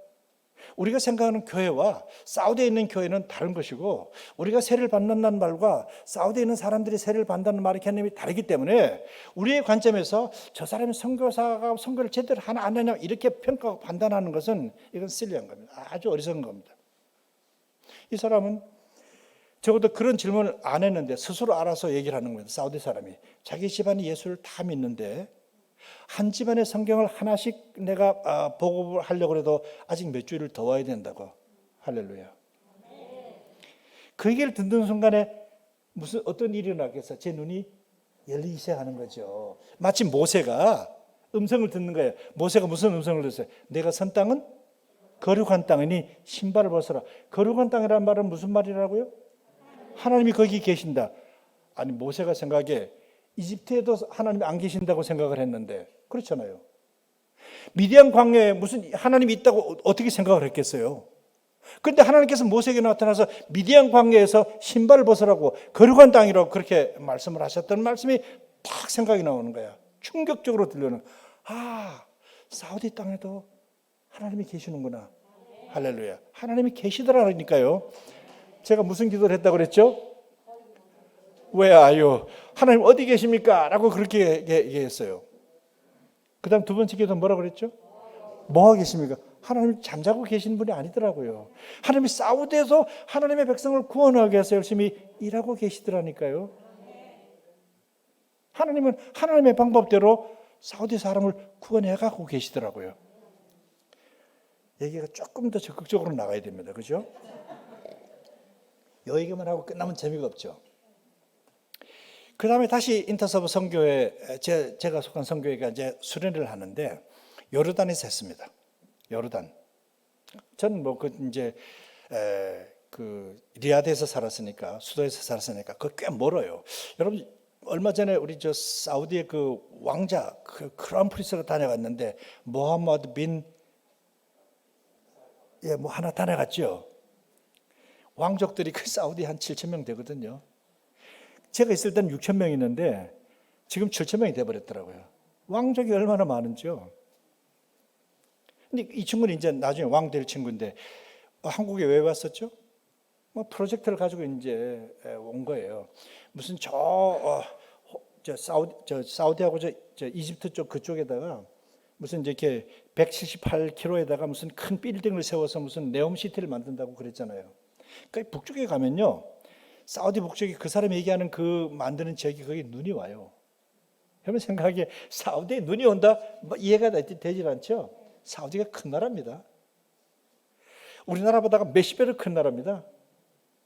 [SPEAKER 2] 우리가 생각하는 교회와 사우디에 있는 교회는 다른 것이고 우리가 세례를 받는다는 말과 사우디에 있는 사람들이 세례를 받는다는 말의 개념이 다르기 때문에 우리의 관점에서 저 사람이 선교사가 선교를 제대로 하나 안 하냐 이렇게 평가하고 판단하는 것은 이건 실리한 겁니다. 아주 어리석은 겁니다. 이 사람은 적어도 그런 질문을 안 했는데 스스로 알아서 얘기를 하는 겁니다. 사우디 사람이 자기 집안이 예수를 다 믿는데 한 집안의 성경을 하나씩 내가 보급을 하려고 해도 아직 몇 주일을 더 와야 된다고. 할렐루야. 그 얘기를 듣는 순간에 무슨 어떤 일이 일어나겠어? 제 눈이 열리기 시작하는 거죠. 마치 모세가 음성을 듣는 거예요. 모세가 무슨 음성을 들었어요? 내가 선 땅은 거룩한 땅이니 신발을 벗어라. 거룩한 땅이라는 말은 무슨 말이라고요? 하나님이 거기 계신다. 아니 모세가 생각에 이집트에도 하나님이 안 계신다고 생각을 했는데 그렇잖아요. 미디안 광야에 무슨 하나님이 있다고 어떻게 생각을 했겠어요? 그런데 하나님께서 모세에게 나타나서 미디안 광야에서 신발을 벗으라고 거룩한 땅이라고 그렇게 말씀을 하셨다는 말씀이 딱 생각이 나오는 거야. 충격적으로 들려오는. 아, 사우디 땅에도 하나님이 계시는구나. 할렐루야. 하나님이 계시더라니까요. 제가 무슨 기도를 했다고 그랬죠? Where are you? 하나님 어디 계십니까? 라고 그렇게 얘기했어요. 그 다음 두 번째 기도는 뭐라고 그랬죠? 뭐 하고 계십니까? 하나님 잠자고 계신 분이 아니더라고요. 하나님이 사우디에서 하나님의 백성을 구원하기 위해서 열심히 일하고 계시더라니까요. 하나님은 하나님의 방법대로 사우디 사람을 구원해가고 계시더라고요. 얘기가 조금 더 적극적으로 나가야 됩니다. 그죠? 이 얘기만 하고 끝나면 재미가 없죠. 그 다음에 다시 인터서브 선교회, 제가 속한 선교회가 이제 수련회를 하는데 요르단에서 했습니다. 요르단. 저는 리야드에서 살았으니까, 수도에서 살았으니까, 그거 꽤 멀어요. 여러분, 얼마 전에 우리 사우디의 그 왕자, 그 크라운 프린스가 다녀갔는데, 모하mmad 빈, 하나 다녀갔죠. 왕족들이 그 사우디 한 7,000명 되거든요. 제가 있을 때는 6,000명 있는데 지금 7,000명이 돼버렸더라고요. 왕족이 얼마나 많은지요. 근데 이 친구는 이제 나중에 왕 될 친구인데 한국에 왜 왔었죠? 프로젝트를 가지고 이제 온 거예요. 무슨 사우디하고 이집트 쪽 그쪽에다가 무슨 이제 이렇게 178km에다가 무슨 큰 빌딩을 세워서 무슨 네옴시티를 만든다고 그랬잖아요. 그러니까 북쪽에 가면요. 사우디 북쪽에 그 사람이 얘기하는 그 만드는 지역이 거기 눈이 와요. 여러분 생각하기에 사우디에 눈이 온다? 이해가 되질 않죠? 사우디가 큰 나라입니다. 우리나라보다 몇십 배로 큰 나라입니다.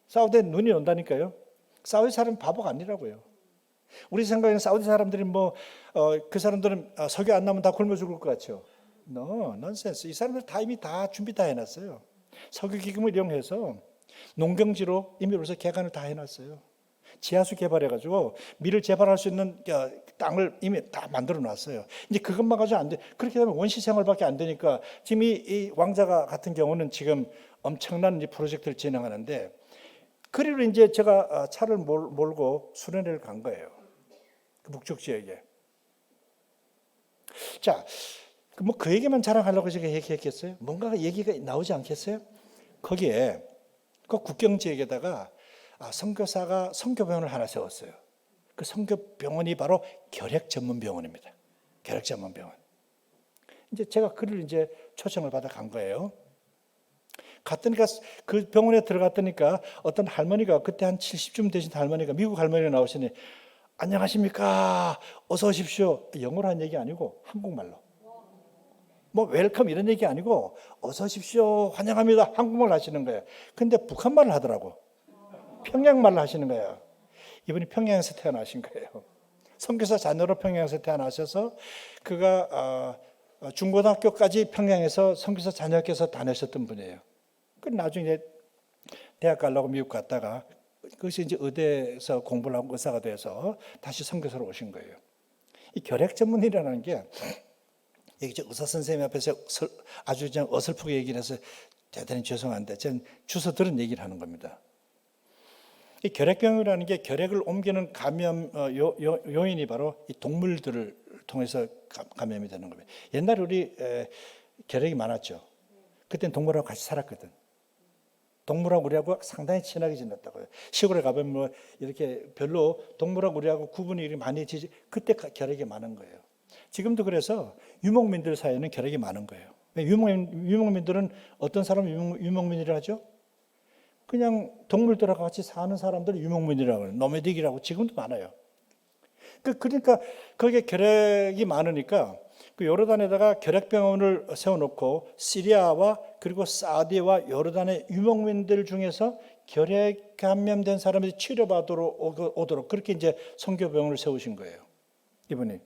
[SPEAKER 2] 사우디에 눈이 온다니까요. 사우디 사람은 바보가 아니라고요. 우리 생각에는 사우디 사람들이 그 사람들은 석유 안 나면 다 굶어 죽을 것 같죠. No, nonsense. 이 사람들 이미 다 준비 다 해놨어요. 석유 기금을 이용해서 농경지로 이미 벌써 개간을 다 해놨어요. 지하수 개발해가지고 밀을 재발할 수 있는 땅을 이미 다 만들어 놨어요. 이제 그것만 가지고 안 돼. 그렇게 되면 원시 생활밖에 안 되니까 지금 이 왕자가 같은 경우는 지금 엄청난 이제 프로젝트를 진행하는데 그리고 이제 제가 차를 몰고 수련회를 간 거예요. 그 북쪽 지역에. 자, 그 얘기만 자랑하려고 제가 얘기했겠어요? 뭔가 얘기가 나오지 않겠어요? 거기에 그 국경 지역에다가 선교사가 선교병원을 하나 세웠어요. 그 선교병원이 바로 결핵 전문 병원입니다. 결핵 전문 병원. 이제 제가 그를 이제 초청을 받아 간 거예요. 갔더니까 그 병원에 들어갔더니까 어떤 할머니가 그때 한 70쯤 되신 할머니가 미국 할머니가 나오시니 안녕하십니까 어서 오십시오. 영어로 한 얘기 아니고 한국말로. 웰컴 이런 얘기 아니고 어서 오십시오 환영합니다 한국말 하시는 거예요. 근데 북한말을 하더라고. 평양말을 하시는 거예요. 이분이 평양에서 태어나신 거예요. 선교사 자녀로 평양에서 태어나셔서 그가 중고등학교까지 평양에서 선교사 자녀께서 다니셨던 분이에요. 그 나중에 대학 가려고 미국 갔다가 그것이 이제 의대에서 공부를 하고 의사가 돼서 다시 선교사로 오신 거예요. 이 결핵 전문이라는 게 여기 의사 선생님 앞에서 아주 그냥 어설프게 얘기를 해서 대단히 죄송한데 저는 주워 들은 얘기를 하는 겁니다. 이 결핵병이라는 게 결핵을 옮기는 감염 요인이 바로 이 동물들을 통해서 감염이 되는 겁니다. 옛날에 우리 결핵이 많았죠. 그때는 동물하고 같이 살았거든. 동물하고 우리하고 상당히 친하게 지냈다고요. 시골에 가보면 뭐 이렇게 별로 동물하고 우리하고 구분이 이렇게 많이 지지. 그때 결핵이 많은 거예요. 지금도 그래서 유목민들 사이에는 결핵이 많은 거예요. 유목민들은 어떤 사람 유목민이라 하죠? 그냥 동물들하고 같이 사는 사람들 유목민이라고 해요. 노매딕이라고 지금도 많아요. 그러니까 거기에 결핵이 많으니까 그 요르단에다가 결핵병원을 세워놓고 시리아와 그리고 사우디와 요르단의 유목민들 중에서 결핵 감염된 사람들이 치료받도록 오도록 그렇게 이제 선교병원을 세우신 거예요. 이분이.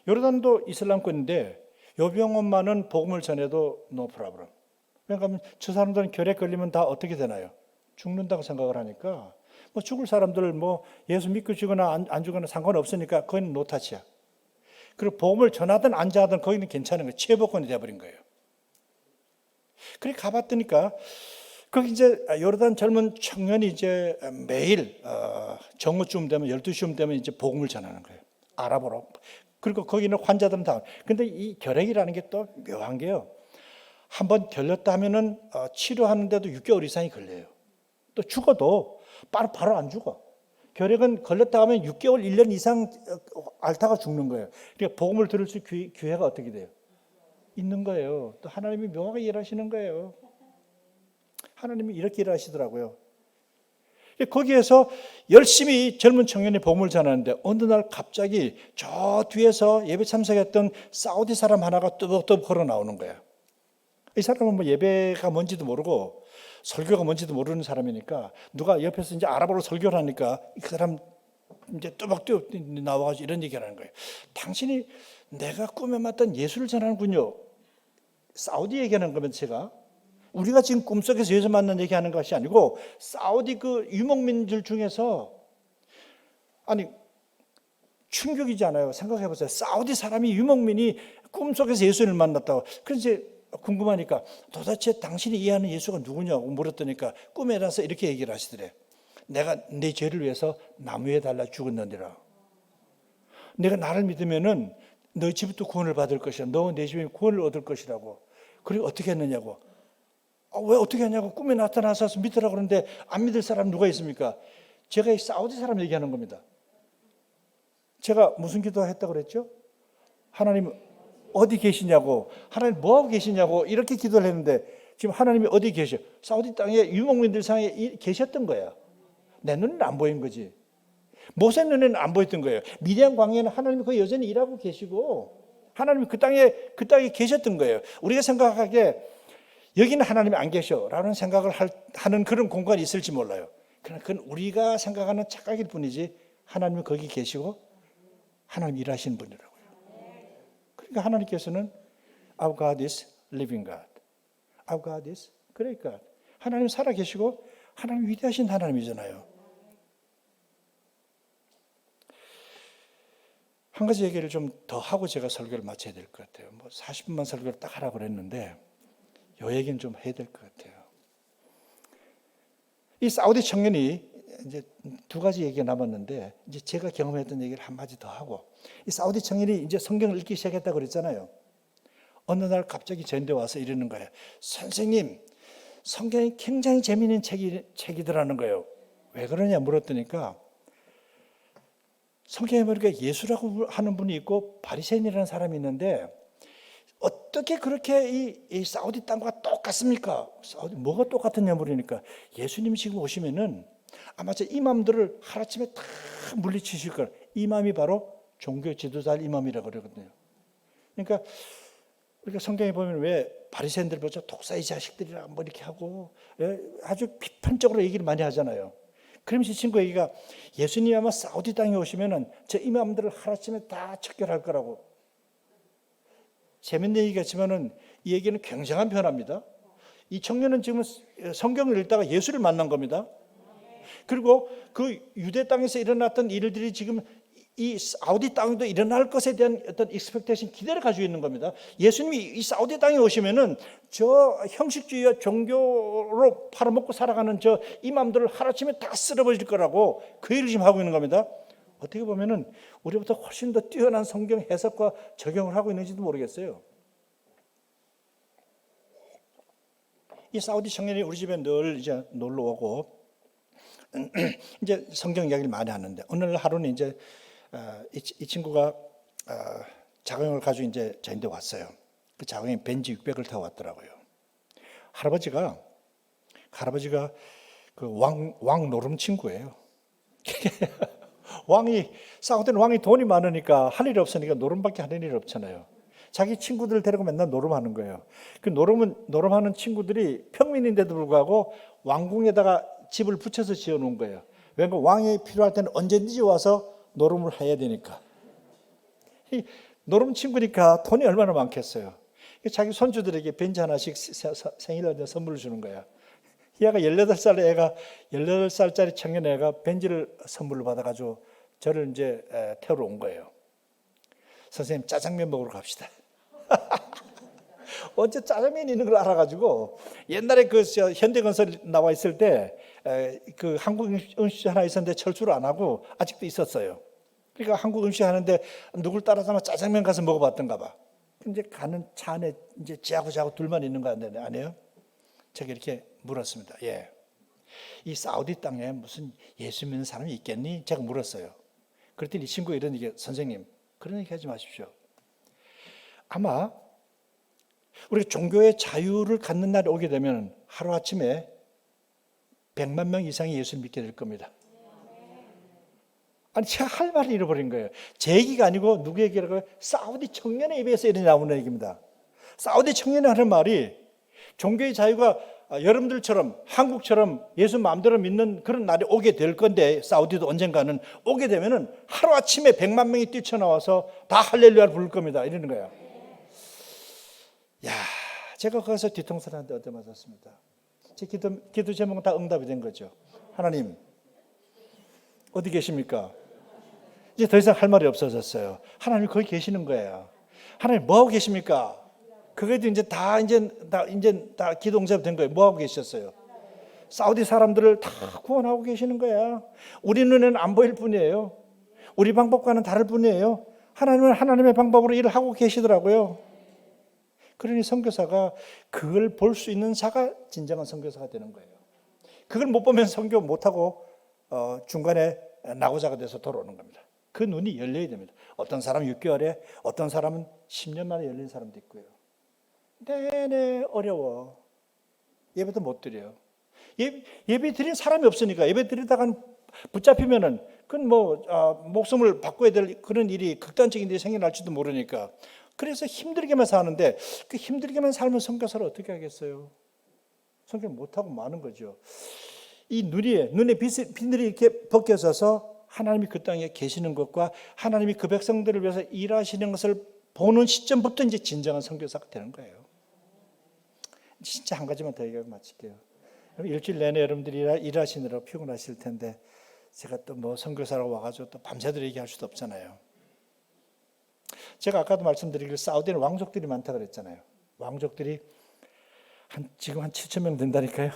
[SPEAKER 2] 요르단도 이슬람권인데 요 병원만은 복음을 전해도 no problem. 그러니까 저 사람들은 결핵 걸리면 다 어떻게 되나요? 죽는다고 생각을 하니까 뭐 죽을 사람들 뭐 예수 믿고 죽거나 안 죽거나 상관없으니까 거기는 노타치야. 그리고 복음을 전하든 안 전하든 거기는 괜찮은 거예요. 최고권이 돼버린 거예요. 그래 가봤더니까 거기 이제 요르단 젊은 청년이 이제 매일 정오쯤 되면 12시쯤 되면 이제 복음을 전하는 거예요. 아랍어로. 그리고 거기는 환자들은 다. 근데 이 결핵이라는 게 또 묘한 게요. 한번 걸렸다 하면은 치료하는데도 6개월 이상이 걸려요. 또 죽어도 바로 안 죽어. 결핵은 걸렸다 하면 6개월, 1년 이상 앓다가 죽는 거예요. 그러니까 복음을 들을 수 기회가 어떻게 돼요? 있는 거예요. 또 하나님이 묘하게 일하시는 거예요. 하나님이 이렇게 일하시더라고요. 거기에서 열심히 젊은 청년이 복음을 전하는데 어느 날 갑자기 저 뒤에서 예배 참석했던 사우디 사람 하나가 뚜벅뚜벅 걸어 나오는 거예요. 이 사람은 뭐 예배가 뭔지도 모르고 설교가 뭔지도 모르는 사람이니까 누가 옆에서 이제 아랍어로 설교를 하니까 그 사람 이제 뚜벅뚜벅 나와가지고 이런 얘기를 하는 거예요. 당신이 내가 꿈에 봤던 예수를 전하는군요. 사우디 얘기하는 거면 제가 우리가 지금 꿈속에서 예수 만난 얘기하는 것이 아니고 사우디 그 유목민들 중에서 아니 충격이잖아요. 생각해보세요. 사우디 사람이 유목민이 꿈속에서 예수를 만났다고. 그래서 이제 궁금하니까 도대체 당신이 이해하는 예수가 누구냐고 물었더니까 꿈에 나서 이렇게 얘기를 하시더래. 내가 내 죄를 위해서 나무에 달라 죽었느니라. 내가 나를 믿으면은 너 집도 구원을 받을 것이야. 너 내 집에 구원을 얻을 것이라고. 그리고 어떻게 했느냐고. 왜 어떻게 하냐고 꿈에 나타나서 믿으라고 그러는데 안 믿을 사람 누가 있습니까? 제가 이 사우디 사람 얘기하는 겁니다. 제가 무슨 기도했다고 그랬죠? 하나님 어디 계시냐고, 하나님 뭐하고 계시냐고 이렇게 기도를 했는데 지금 하나님이 어디 계셔? 사우디 땅에 유목민들 사이에 계셨던 거야. 내 눈에는 안 보인 거지. 모세 눈에는 안 보였던 거예요. 미디안 광야에는 하나님이 그 여전히 일하고 계시고 하나님이 그 땅에 계셨던 거예요. 우리가 생각하기에 여기는 하나님이 안 계셔라는 생각을 하는 그런 공간이 있을지 몰라요. 그러나 그건 우리가 생각하는 착각일 뿐이지 하나님은 거기 계시고 하나님 일하시는 분이라고요. 그러니까 하나님께서는 Our God is living God. Our God is great God. 하나님 살아 계시고 하나님 위대하신 하나님이잖아요. 한 가지 얘기를 좀 더 하고 제가 설교를 마쳐야 될 것 같아요. 뭐 40분만 설교를 딱 하라고 그랬는데 이 얘기는 좀 해야 될 것 같아요. 이 사우디 청년이 이제 두 가지 얘기가 남았는데 이제 제가 경험했던 얘기를 한마디 더 하고 이 사우디 청년이 이제 성경을 읽기 시작했다고 그랬잖아요. 어느 날 갑자기 저한테 와서 이러는 거예요. 선생님, 성경이 굉장히 재미있는 책이더라는 거예요. 왜 그러냐 물었더니까 성경에 보니까 예수라고 하는 분이 있고 바리새인이라는 사람이 있는데 어떻게 그렇게 이 사우디 땅과 똑같습니까? 사우디 뭐가 똑같았냐 물으니까 예수님이 지금 오시면은 아마 저 이맘들을 하루아침에 다 물리치실 거예요. 이맘이 바로 종교 지도자를 이맘이라고 그러거든요. 그러니까 우리가 성경에 보면 왜 바리새인들 보자 독사의 자식들이라 뭐 이렇게 하고 아주 비판적으로 얘기를 많이 하잖아요. 그러면서 이 친구 얘기가 예수님이 아마 사우디 땅에 오시면은 저 이맘들을 하루아침에 다 척결할 거라고. 재밌는 얘기겠지만은 이 얘기는 굉장한 변화입니다. 이 청년은 지금 성경을 읽다가 예수를 만난 겁니다. 그리고 그 유대 땅에서 일어났던 일들이 지금 이 사우디 땅도 일어날 것에 대한 어떤 익스펙테이션, 기대를 가지고 있는 겁니다. 예수님이 이 사우디 땅에 오시면은 저 형식주의와 종교로 팔아먹고 살아가는 저 이맘들을 하루아침에 다 쓸어버릴 거라고 그 얘기를 지금 하고 있는 겁니다. 어떻게 보면은 우리보다 훨씬 더 뛰어난 성경 해석과 적용을 하고 있는지도 모르겠어요. 이 사우디 청년이 우리 집에 늘 이제 놀러 오고 이제 성경 이야기를 많이 하는데 오늘 하루는 이제 이 친구가 자가용을 가지고 이제 저희한테 왔어요. 그 자가용이 벤지 600을 타고 왔더라고요. 할아버지가 그 왕 노름 친구예요. 사우디는 왕이 돈이 많으니까 할 일이 없으니까 노름밖에 하는 일이 없잖아요. 자기 친구들 데리고 맨날 노름하는 거예요. 그 노름하는 친구들이 평민인데도 불구하고 왕궁에다가 집을 붙여서 지어놓은 거예요. 왜냐하면 왕이 필요할 때는 언제든지 와서 노름을 해야 되니까. 이 노름 친구니까 돈이 얼마나 많겠어요. 자기 손주들에게 벤지 하나씩 생일날 선물을 주는 거야. 얘가 18살짜리 청년 애가 벤지를 선물로 받아가지고 저를 이제 태우러 온 거예요. 선생님, 짜장면 먹으러 갑시다. 어째 짜장면이 있는 걸 알아가지고 옛날에 그 현대건설 나와 있을 때 그 한국 음식 하나 있었는데 철수를 안 하고 아직도 있었어요. 그러니까 한국 음식 하는데 누굴 따라가면 짜장면 가서 먹어봤던가 봐. 근데 가는 차 안에 이제 지하고 둘만 있는 거 아니에요? 제가 이렇게 물었습니다. 예. 이 사우디 땅에 무슨 예수 믿는 사람이 있겠니? 제가 물었어요. 그랬더니 이 친구가 이런 얘기, 선생님, 그런 얘기 하지 마십시오. 아마 우리가 종교의 자유를 갖는 날이 오게 되면 하루아침에 100만 명 이상이 예수를 믿게 될 겁니다. 아니, 제가 할 말을 잃어버린 거예요. 제 얘기가 아니고 누구 얘기라고요? 사우디 청년의 입에서 이렇게 나오는 얘기입니다. 사우디 청년이 하는 말이 종교의 자유가 여러분들처럼 한국처럼 예수 마음대로 믿는 그런 날이 오게 될 건데, 사우디도 언젠가는 오게 되면은 하루아침에 100만 명이 뛰쳐나와서 다 할렐루야를 부를 겁니다. 이러는 거예요. 야, 제가 거기서 뒤통수한테 얻어맞았습니다. 제 기도 제목은 다 응답이 된 거죠. 하나님, 어디 계십니까? 이제 더 이상 할 말이 없어졌어요. 하나님 거기 계시는 거예요. 하나님 뭐 하고 계십니까? 그게도 이제 다 기도 응답이 된 거예요. 뭐 하고 계셨어요? 사우디 사람들을 다 구원하고 계시는 거야. 우리 눈에는 안 보일 뿐이에요. 우리 방법과는 다를 뿐이에요. 하나님은 하나님의 방법으로 일을 하고 계시더라고요. 그러니 선교사가 그걸 볼 수 있는 자가 진정한 선교사가 되는 거예요. 그걸 못 보면 선교 못하고 중간에 낙오자가 돼서 돌아오는 겁니다. 그 눈이 열려야 됩니다. 어떤 사람은 6개월에, 어떤 사람은 10년 만에 열린 사람도 있고요. 내내 어려워. 예배도 못 드려요. 예배 드린 사람이 없으니까. 예배 드리다가 붙잡히면은 그건 목숨을 바꿔야 될 그런 일이, 극단적인 일이 생겨날지도 모르니까. 그래서 힘들게만 사는데, 그 힘들게만 살면 선교사를 어떻게 하겠어요? 선교 못하고 마는 거죠. 이 눈에 비늘이 이렇게 벗겨져서 하나님이 그 땅에 계시는 것과 하나님이 그 백성들을 위해서 일하시는 것을 보는 시점부터 이제 진정한 선교사가 되는 거예요. 진짜 한 가지만 더 얘기하고 마칠게요. 일주일 내내 여러분들이 일하시느라 피곤하실 텐데 제가 또 선교사라고 와가지고 또 밤새도록 얘기할 수도 없잖아요. 제가 아까도 말씀드리길 사우디는 왕족들이 많다 그랬잖아요. 왕족들이 지금 한 7천 명 된다니까요.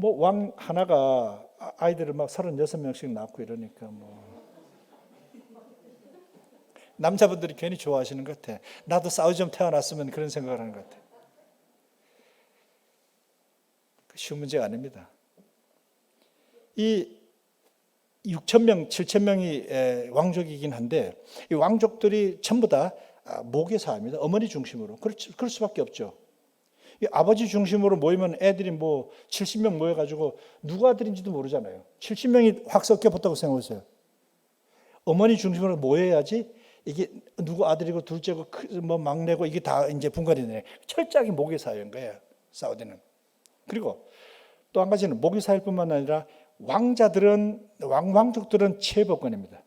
[SPEAKER 2] 왕 하나가 아이들을 막 36명씩 낳고 이러니까 남자분들이 괜히 좋아하시는 것 같아. 나도 사우디 좀 태어났으면 그런 생각을 하는 것 같아. 쉬운 문제가 아닙니다. 이 6천 명, 7천 명이 왕족이긴 한데 이 왕족들이 전부 다 모계 사회입니다. 어머니 중심으로. 그럴 수밖에 없죠. 이 아버지 중심으로 모이면 애들이 70명 모여가지고 누구 아들인지도 모르잖아요. 70명이 확 섞여 붙다고 생각하세요. 어머니 중심으로 모여야지 이게 누구 아들이고 둘째고 막내고 이게 다 이제 분간이 되네. 철저하게 모계 사회인 거예요, 사우디는. 그리고 또 한 가지는 모계 사회뿐만 아니라 왕족들은 치해복권입니다.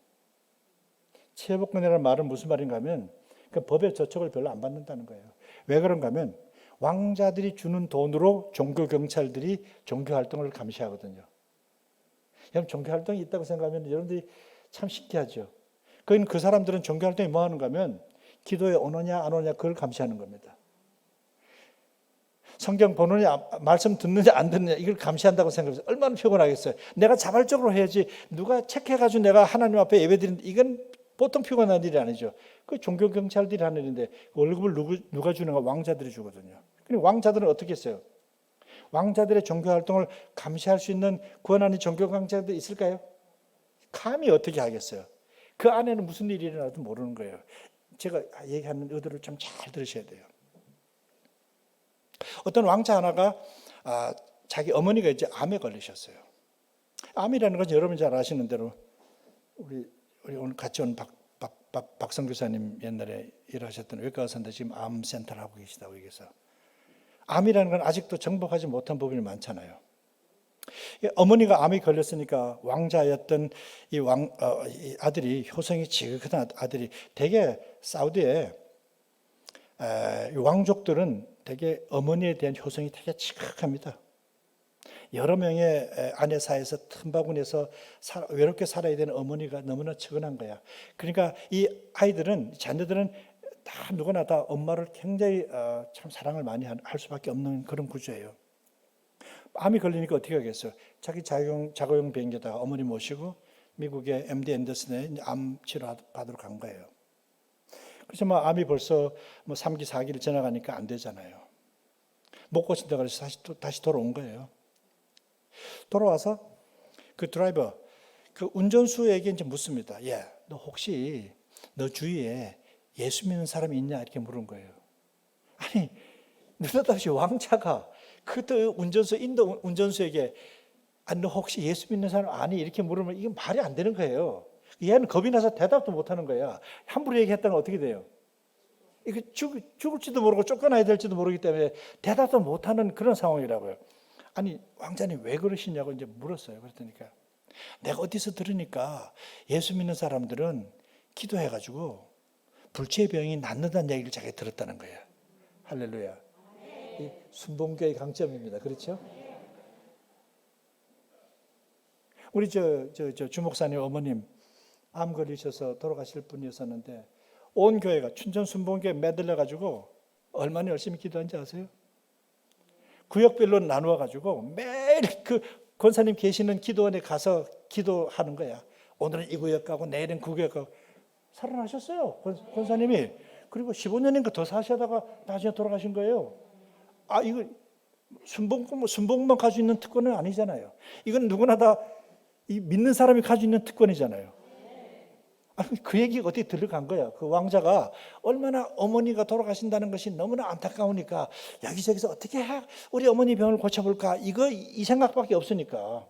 [SPEAKER 2] 치해복권이라는 말은 무슨 말인가 하면 그 법의 저촉을 별로 안 받는다는 거예요. 왜 그런가 하면 왕자들이 주는 돈으로 종교경찰들이 종교활동을 감시하거든요. 여러분 종교활동이 있다고 생각하면 여러분들이 참 신기하죠. 그 사람들은 종교활동이 뭐 하는가 하면 기도에 오느냐 안 오느냐 그걸 감시하는 겁니다. 성경 보느냐 말씀 듣느냐 안 듣느냐 이걸 감시한다고 생각해서 얼마나 피곤하겠어요. 내가 자발적으로 해야지 누가 체크해가지고 내가 하나님 앞에 예배드리는 이건 보통 피곤한 일이 아니죠. 그 종교 경찰들이 하는 일인데 월급을 누가 주는가? 왕자들이 주거든요. 그리고 왕자들은 어떻게 했어요? 왕자들의 종교 활동을 감시할 수 있는 권한이 종교 강자들이 있을까요? 감히 어떻게 하겠어요? 그 안에는 무슨 일이 일어나도 모르는 거예요. 제가 얘기하는 의도를 좀 잘 들으셔야 돼요. 어떤 왕자 하나가 자기 어머니가 이제 암에 걸리셨어요. 암이라는 건 여러분 잘 아시는 대로 우리 오늘 같이 온 박성 교사님 옛날에 일하셨던 외과 의사인데 지금 암센터를 하고 계시다고 얘기해서 암이라는 건 아직도 정복하지 못한 부분이 많잖아요. 어머니가 암이 걸렸으니까 왕자였던 이 아들이 효성이 지극한 아들이 대개 사우디에 왕족들은 되게 어머니에 대한 효성이 되게 지극합니다. 여러 명의 아내 사이에서 틈바구니에서 외롭게 살아야 되는 어머니가 너무나 측은한 거야. 그러니까 이 아이들은 자녀들은 다 누구나 다 엄마를 굉장히 참 사랑을 많이 할 수밖에 없는 그런 구조예요. 암이 걸리니까 어떻게 하겠어요? 자기 자가용 비행기에다가 어머니 모시고 미국의 MD 앤더슨에 암 치료 받으러 간 거예요. 그래서 암이 벌써 3기 4기를 지나가니까 안 되잖아요. 못 고친다고 해서 다시 돌아온 거예요. 돌아와서 그 드라이버, 그 운전수에게 이제 묻습니다. 너 혹시 너 주위에 예수 믿는 사람이 있냐? 이렇게 물은 거예요. 아니, 느닷없이 왕자가 그때 인도 운전수에게 너 혹시 예수 믿는 사람 아니? 이렇게 물으면 이게 말이 안 되는 거예요. 얘는 겁이 나서 대답도 못 하는 거야. 함부로 얘기했다면 어떻게 돼요? 이게 죽을지도 모르고 쫓겨나야 될지도 모르기 때문에 대답도 못 하는 그런 상황이라고요. 아니, 왕자님 왜 그러시냐고 이제 물었어요. 그랬더니까 내가 어디서 들으니까 예수 믿는 사람들은 기도해가지고 불치의 병이 낫는다는 얘기를 자기가 들었다는 거예요. 할렐루야. 이 순봉교의 강점입니다. 그렇죠? 우리 주목사님 어머님 암 걸리셔서 돌아가실 분이었었는데 온 교회가 춘천 순봉교에 매달려가지고 얼마나 열심히 기도한지 아세요? 구역별로 나누어가지고 매일 그 권사님 계시는 기도원에 가서 기도하는 거야. 오늘은 이 구역 가고 내일은 그 구역 가고. 살아나셨어요, 권사님이. 그리고 15년인가 더 사시다가 나중에 돌아가신 거예요. 이거 순봉만 가지고 있는 특권은 아니잖아요. 이건 누구나 다 이 믿는 사람이 가지고 있는 특권이잖아요. 그 얘기가 어떻게 들어간 거야. 그 왕자가 얼마나 어머니가 돌아가신다는 것이 너무나 안타까우니까 여기저기서 어떻게 우리 어머니 병을 고쳐볼까 이 생각밖에 없으니까.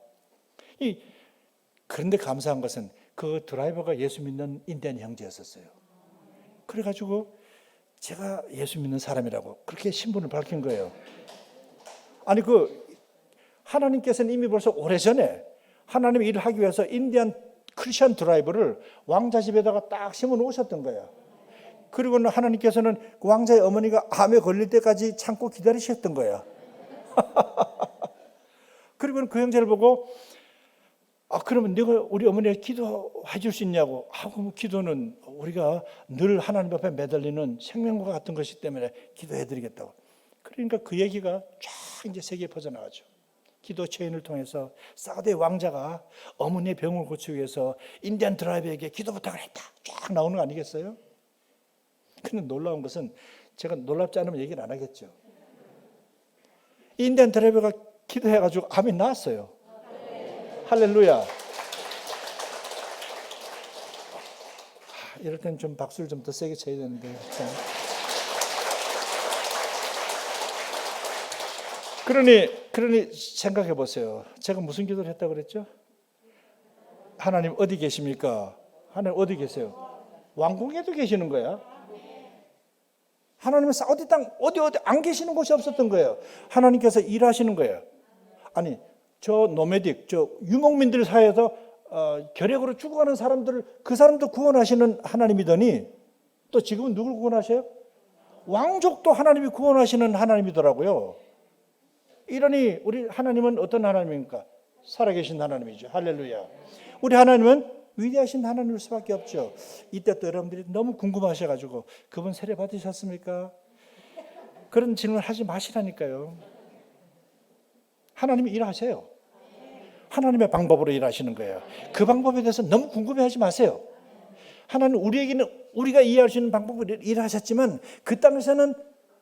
[SPEAKER 2] 그런데 감사한 것은 그 드라이버가 예수 믿는 인디안 형제였었어요. 그래가지고 제가 예수 믿는 사람이라고 그렇게 신분을 밝힌 거예요. 아니 하나님께서는 이미 벌써 오래전에 하나님 일을 하기 위해서 인디안 크리스천 드라이버를 왕자 집에다가 딱 심어 놓으셨던 거예요. 그리고는 하나님께서는 그 왕자의 어머니가 암에 걸릴 때까지 참고 기다리셨던 거예요. 그리고는 그 형제를 보고 그러면 내가 우리 어머니가 기도해 줄 수 있냐고. 그럼 기도는 우리가 늘 하나님 앞에 매달리는 생명과 같은 것이기 때문에 기도해 드리겠다고. 그러니까 그 얘기가 쫙 이제 세계에 퍼져나가죠. 기도 체인을 통해서 사우디 왕자가 어머니의 병을 고치기 위해서 인디안 드라이버에게 기도 부탁을 했다. 쫙 나오는 거 아니겠어요? 근데 놀라운 것은 제가 놀랍지 않으면 얘기를 안 하겠죠. 인디안 드라이버가 기도해가지고 암이 나았어요. 할렐루야. 이럴 땐 좀 박수를 좀 더 세게 쳐야 되는데. 그러니 생각해 보세요. 제가 무슨 기도를 했다고 그랬죠? 하나님 어디 계십니까? 하나님 어디 계세요? 왕궁에도 계시는 거야. 하나님은 사우디 땅 어디 안 계시는 곳이 없었던 거예요. 하나님께서 일하시는 거예요. 아니 저 노매딕, 저 유목민들 사이에서 결핵으로 죽어가는 사람들을 그 사람도 구원하시는 하나님이더니 또 지금은 누굴 구원하셔요? 왕족도 하나님이 구원하시는 하나님이더라고요. 이러니 우리 하나님은 어떤 하나님입니까? 살아계신 하나님이죠. 할렐루야. 우리 하나님은 위대하신 하나님일 수밖에 없죠. 이때 또 여러분들이 너무 궁금하셔가지고 그분 세례 받으셨습니까? 그런 질문을 하지 마시라니까요. 하나님이 일하세요. 하나님의 방법으로 일하시는 거예요. 그 방법에 대해서 너무 궁금해하지 마세요. 하나님 우리에게는 우리가 이해할 수 있는 방법으로 일하셨지만 그 땅에서는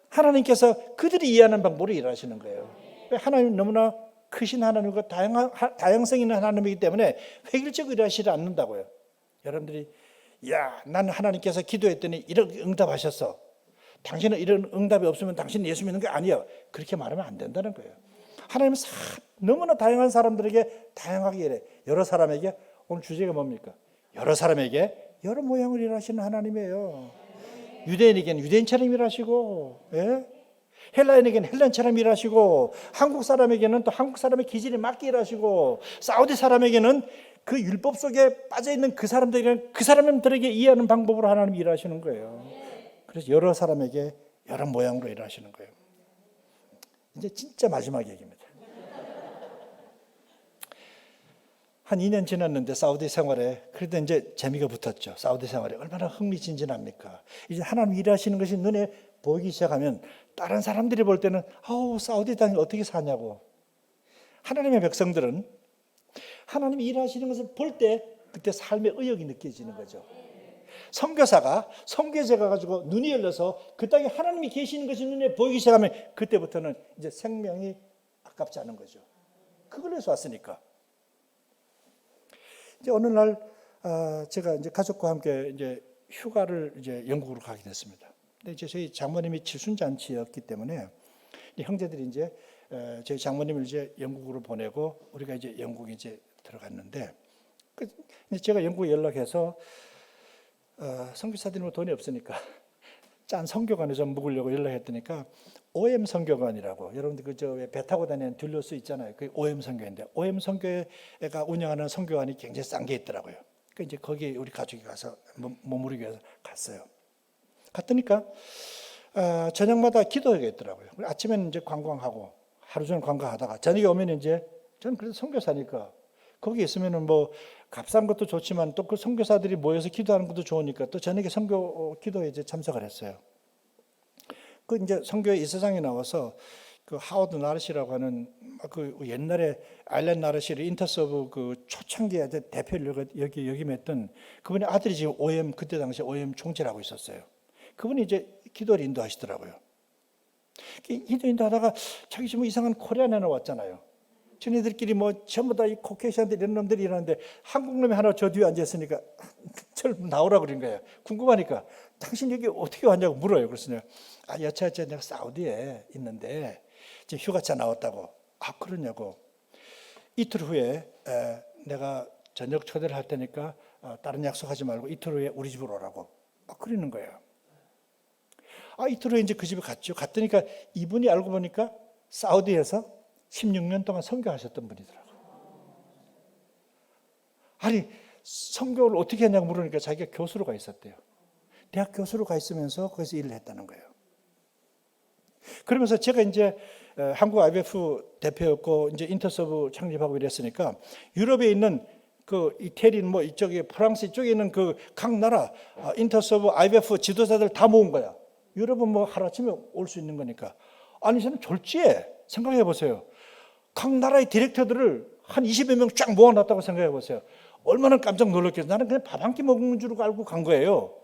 [SPEAKER 2] 하나님께서 그들이 이해하는 방법으로 일하시는 거예요. 하나님 너무나 크신 하나님과 다양성 있는 하나님이기 때문에 획일적으로 일하시지 않는다고요. 여러분들이 야, 나는 하나님께서 기도했더니 이런 응답하셨어. 당신은 이런 응답이 없으면 당신은 예수 믿는 게 아니야. 그렇게 말하면 안 된다는 거예요. 하나님은 너무나 다양한 사람들에게 다양하게 일해. 여러 사람에게 오늘 주제가 뭡니까? 여러 사람에게 여러 모양을 일하시는 하나님이에요. 유대인에게는 유대인처럼 일하시고, 예? 헬라인에게는 헬라인처럼 일하시고, 한국 사람에게는 또 한국 사람의 기질에 맞게 일하시고, 사우디 사람에게는 그 율법 속에 빠져 있는 그 사람들에게는 그 사람들에게 이해하는 방법으로 하나님이 일하시는 거예요. 그래서 여러 사람에게 여러 모양으로 일하시는 거예요. 이제 진짜 마지막 얘기입니다. 한 2년 지났는데 사우디 생활에 그래도 이제 재미가 붙었죠. 사우디 생활에 얼마나 흥미진진합니까? 이제 하나님 일하시는 것이 눈에 보이기 시작하면 다른 사람들이 볼 때는 아우 사우디 땅이 어떻게 사냐고. 하나님의 백성들은 하나님이 일하시는 것을 볼 때 그때 삶의 의욕이 느껴지는 거죠. 선교사가 선교제 가가지고 눈이 열려서 그 땅에 하나님이 계시는 것이 눈에 보이기 시작하면 그때부터는 이제 생명이 아깝지 않은 거죠. 그걸 위해서 왔으니까. 이제 어느 날 제가 이제 가족과 함께 이제 휴가를 이제 영국으로 가게 됐습니다. 근데 이제 저희 장모님이 칠순잔치였기 때문에 형제들이 이제 저희 장모님을 이제 영국으로 보내고 우리가 이제 영국에 이제 들어갔는데 제가 영국에 연락해서 선교사들이 뭐 돈이 없으니까 짠 선교관에 좀 묵으려고 연락했더니까 OM 선교관이라고 여러분들 그 저 왜 배 타고 다니는 듀로스 있잖아요. 그 OM 선교인데 OM 선교회가 운영하는 선교관이 굉장히 싼 게 있더라고요. 그 이제 거기 우리 가족이 가서 머무르기 위해서 갔어요. 갔더니까 저녁마다 기도회가 있더라고요. 아침에는 이제 관광하고 하루 종일 관광하다가 저녁에 오면 이제 저는 그래도 선교사니까 거기 있으면은 뭐 값싼 것도 좋지만 또 그 선교사들이 모여서 기도하는 것도 좋으니까 또 저녁에 선교 기도에 이제 참석을 했어요. 그 이제 선교회 이사장이 나와서 그 하워드 나르시라고 하는 그 옛날에 아일랜드 나르시를 인터서브 그 초창기에 대표를 여기 역임했던 그분의 아들이 지금 OM 그때 당시 OM 총재를 하고 있었어요. 그분이 이제 기도를 인도하시더라고요. 기도 인도하다가 자기 지금 이상한 코리안에 왔잖아요. 저희들끼리 뭐 전부 다 이 코케이션들 이런 놈들이 일하는데 한국 놈이 하나 저 뒤에 앉아 있으니까 저를 나오라 그런 거예요. 궁금하니까 당신 여기 어떻게 왔냐고 물어요. 그래서 내가 여차여차 내가 사우디에 있는데 이제 휴가차 나왔다고. 그러냐고. 이틀 후에 내가 저녁 초대를 할 테니까 다른 약속하지 말고 이틀 후에 우리 집으로 오라고. 그러는 거예요. 이틀 후에 이제 그 집에 갔죠. 갔더니까 이분이 알고 보니까 사우디에서 16년 동안 선교하셨던 분이더라고요. 아니 선교를 어떻게 했냐고 물으니까 자기가 교수로 가 있었대요. 대학 교수로 가 있으면서 거기서 일을 했다는 거예요. 그러면서 제가 이제 한국 IBF 대표였고 이제 인터서브 창립하고 이랬으니까 유럽에 있는 그 이태리는 뭐 이쪽에 프랑스 이쪽에 있는 그 각 나라 인터서브 IBF 지도자들 다 모은 거야. 유럽은 뭐 하루아침에 올 수 있는 거니까. 아니 저는 졸지에 생각해 보세요. 각 나라의 디렉터들을 한 20여 명 쫙 모아놨다고 생각해 보세요. 얼마나 깜짝 놀랐겠어요. 나는 그냥 밥 한 끼 먹는 줄 알고 간 거예요.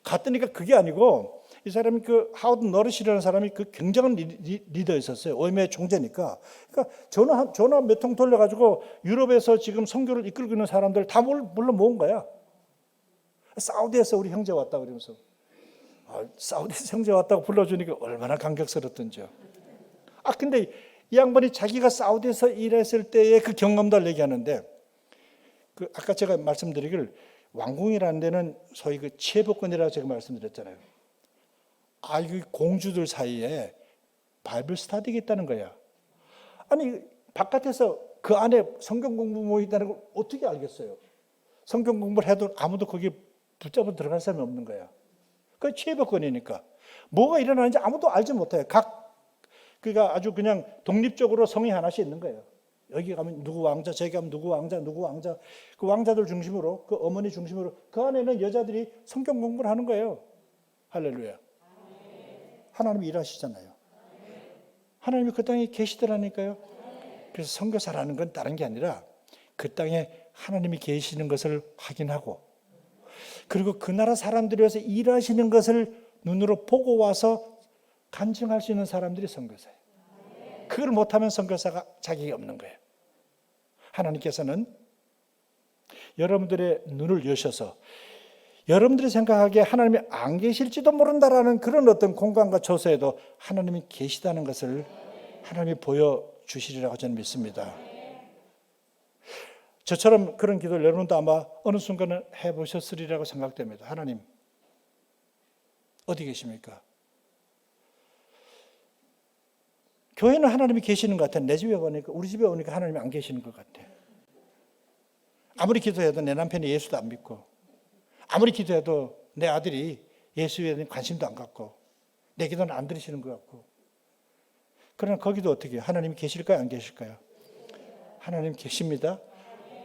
[SPEAKER 2] 갔더니까 그게 아니고 이 사람이 그 하워드 너릇이라는 사람이 그 굉장한 리더였었어요. OM의 총재니까. 그러니까 전화 몇 통 돌려가지고 유럽에서 지금 선교를 이끌고 있는 사람들 다 물론 모은 거야. 사우디에서 우리 형제 왔다 그러면서 사우디에서 형제 왔다고 불러주니까 얼마나 감격스럽던지요. 근데 이 양반이 자기가 사우디에서 일했을 때의 그 경험담을 얘기하는데 그 아까 제가 말씀드리길 왕궁이라는 데는 소위 그 치해복권이라고 제가 말씀드렸잖아요. 이 공주들 사이에 바이블 스터디가 있다는 거야. 아니 바깥에서 그 안에 성경 공부 뭐 있다는 걸 어떻게 알겠어요? 성경 공부를 해도 아무도 거기 붙잡아 들어갈 사람이 없는 거야. 그 치해복권이니까 뭐가 일어나는지 아무도 알지 못해요. 그러니까 아주 그냥 독립적으로 성이 하나씩 있는 거예요. 여기 가면 누구 왕자, 저기 가면 누구 왕자, 누구 왕자. 그 왕자들 중심으로, 그 어머니 중심으로 그 안에는 여자들이 성경 공부를 하는 거예요. 할렐루야. 하나님이 일하시잖아요. 하나님이 그 땅에 계시더라니까요. 그래서 선교사라는 건 다른 게 아니라 그 땅에 하나님이 계시는 것을 확인하고, 그리고 그 나라 사람들이 와서 일하시는 것을 눈으로 보고 와서 간증할 수 있는 사람들이 선교사예요. 그걸 못하면 선교사가 자격이 없는 거예요. 하나님께서는 여러분들의 눈을 여셔서 여러분들이 생각하기에 하나님이 안 계실지도 모른다라는 그런 어떤 공간과 처소에도 하나님이 계시다는 것을 하나님이 보여주시리라고 저는 믿습니다. 저처럼 그런 기도를 여러분도 아마 어느 순간은 해보셨으리라고 생각됩니다. 하나님, 어디 계십니까? 교회는 하나님이 계시는 것 같아요. 내 집에 오니까, 우리 집에 오니까 하나님이 안 계시는 것 같아요. 아무리 기도해도 내 남편이 예수도 안 믿고, 아무리 기도해도 내 아들이 예수에 대한 관심도 안 갖고, 내 기도는 안 들으시는 것 같고. 그러나 거기도 어떻게 해요? 하나님이 계실까요? 안 계실까요? 하나님 계십니다.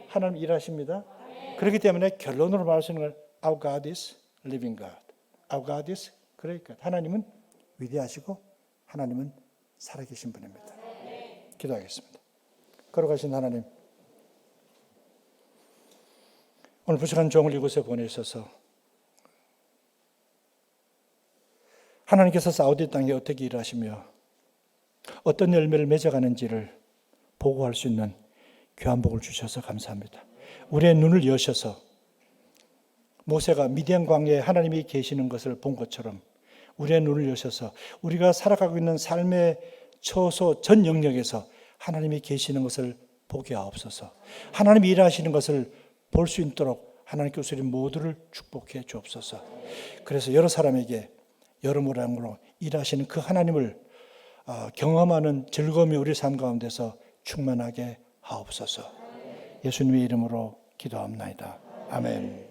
[SPEAKER 2] 하나님 일하십니다. 그렇기 때문에 결론으로 말할 수 있는 건 Our God is living God. Our God is great God. 하나님은 위대하시고 하나님은 살아계신 분입니다. 기도하겠습니다. 걸어가신 하나님, 오늘 부족한 종을 이곳에 보내셔서 하나님께서 사우디 땅에 어떻게 일하시며 어떤 열매를 맺어가는지를 보고할 수 있는 귀한 복을 주셔서 감사합니다. 우리의 눈을 여셔서 모세가 미디안 광야에 하나님이 계시는 것을 본 것처럼 우리의 눈을 여셔서 우리가 살아가고 있는 삶의 처소 전 영역에서 하나님이 계시는 것을 보게 하옵소서. 하나님이 일하시는 것을 볼 수 있도록 하나님께서 우리 모두를 축복해 주옵소서. 그래서 여러 사람에게 여러 모양으로 일하시는 그 하나님을 경험하는 즐거움이 우리 삶 가운데서 충만하게 하옵소서. 예수님의 이름으로 기도합나이다. 아멘.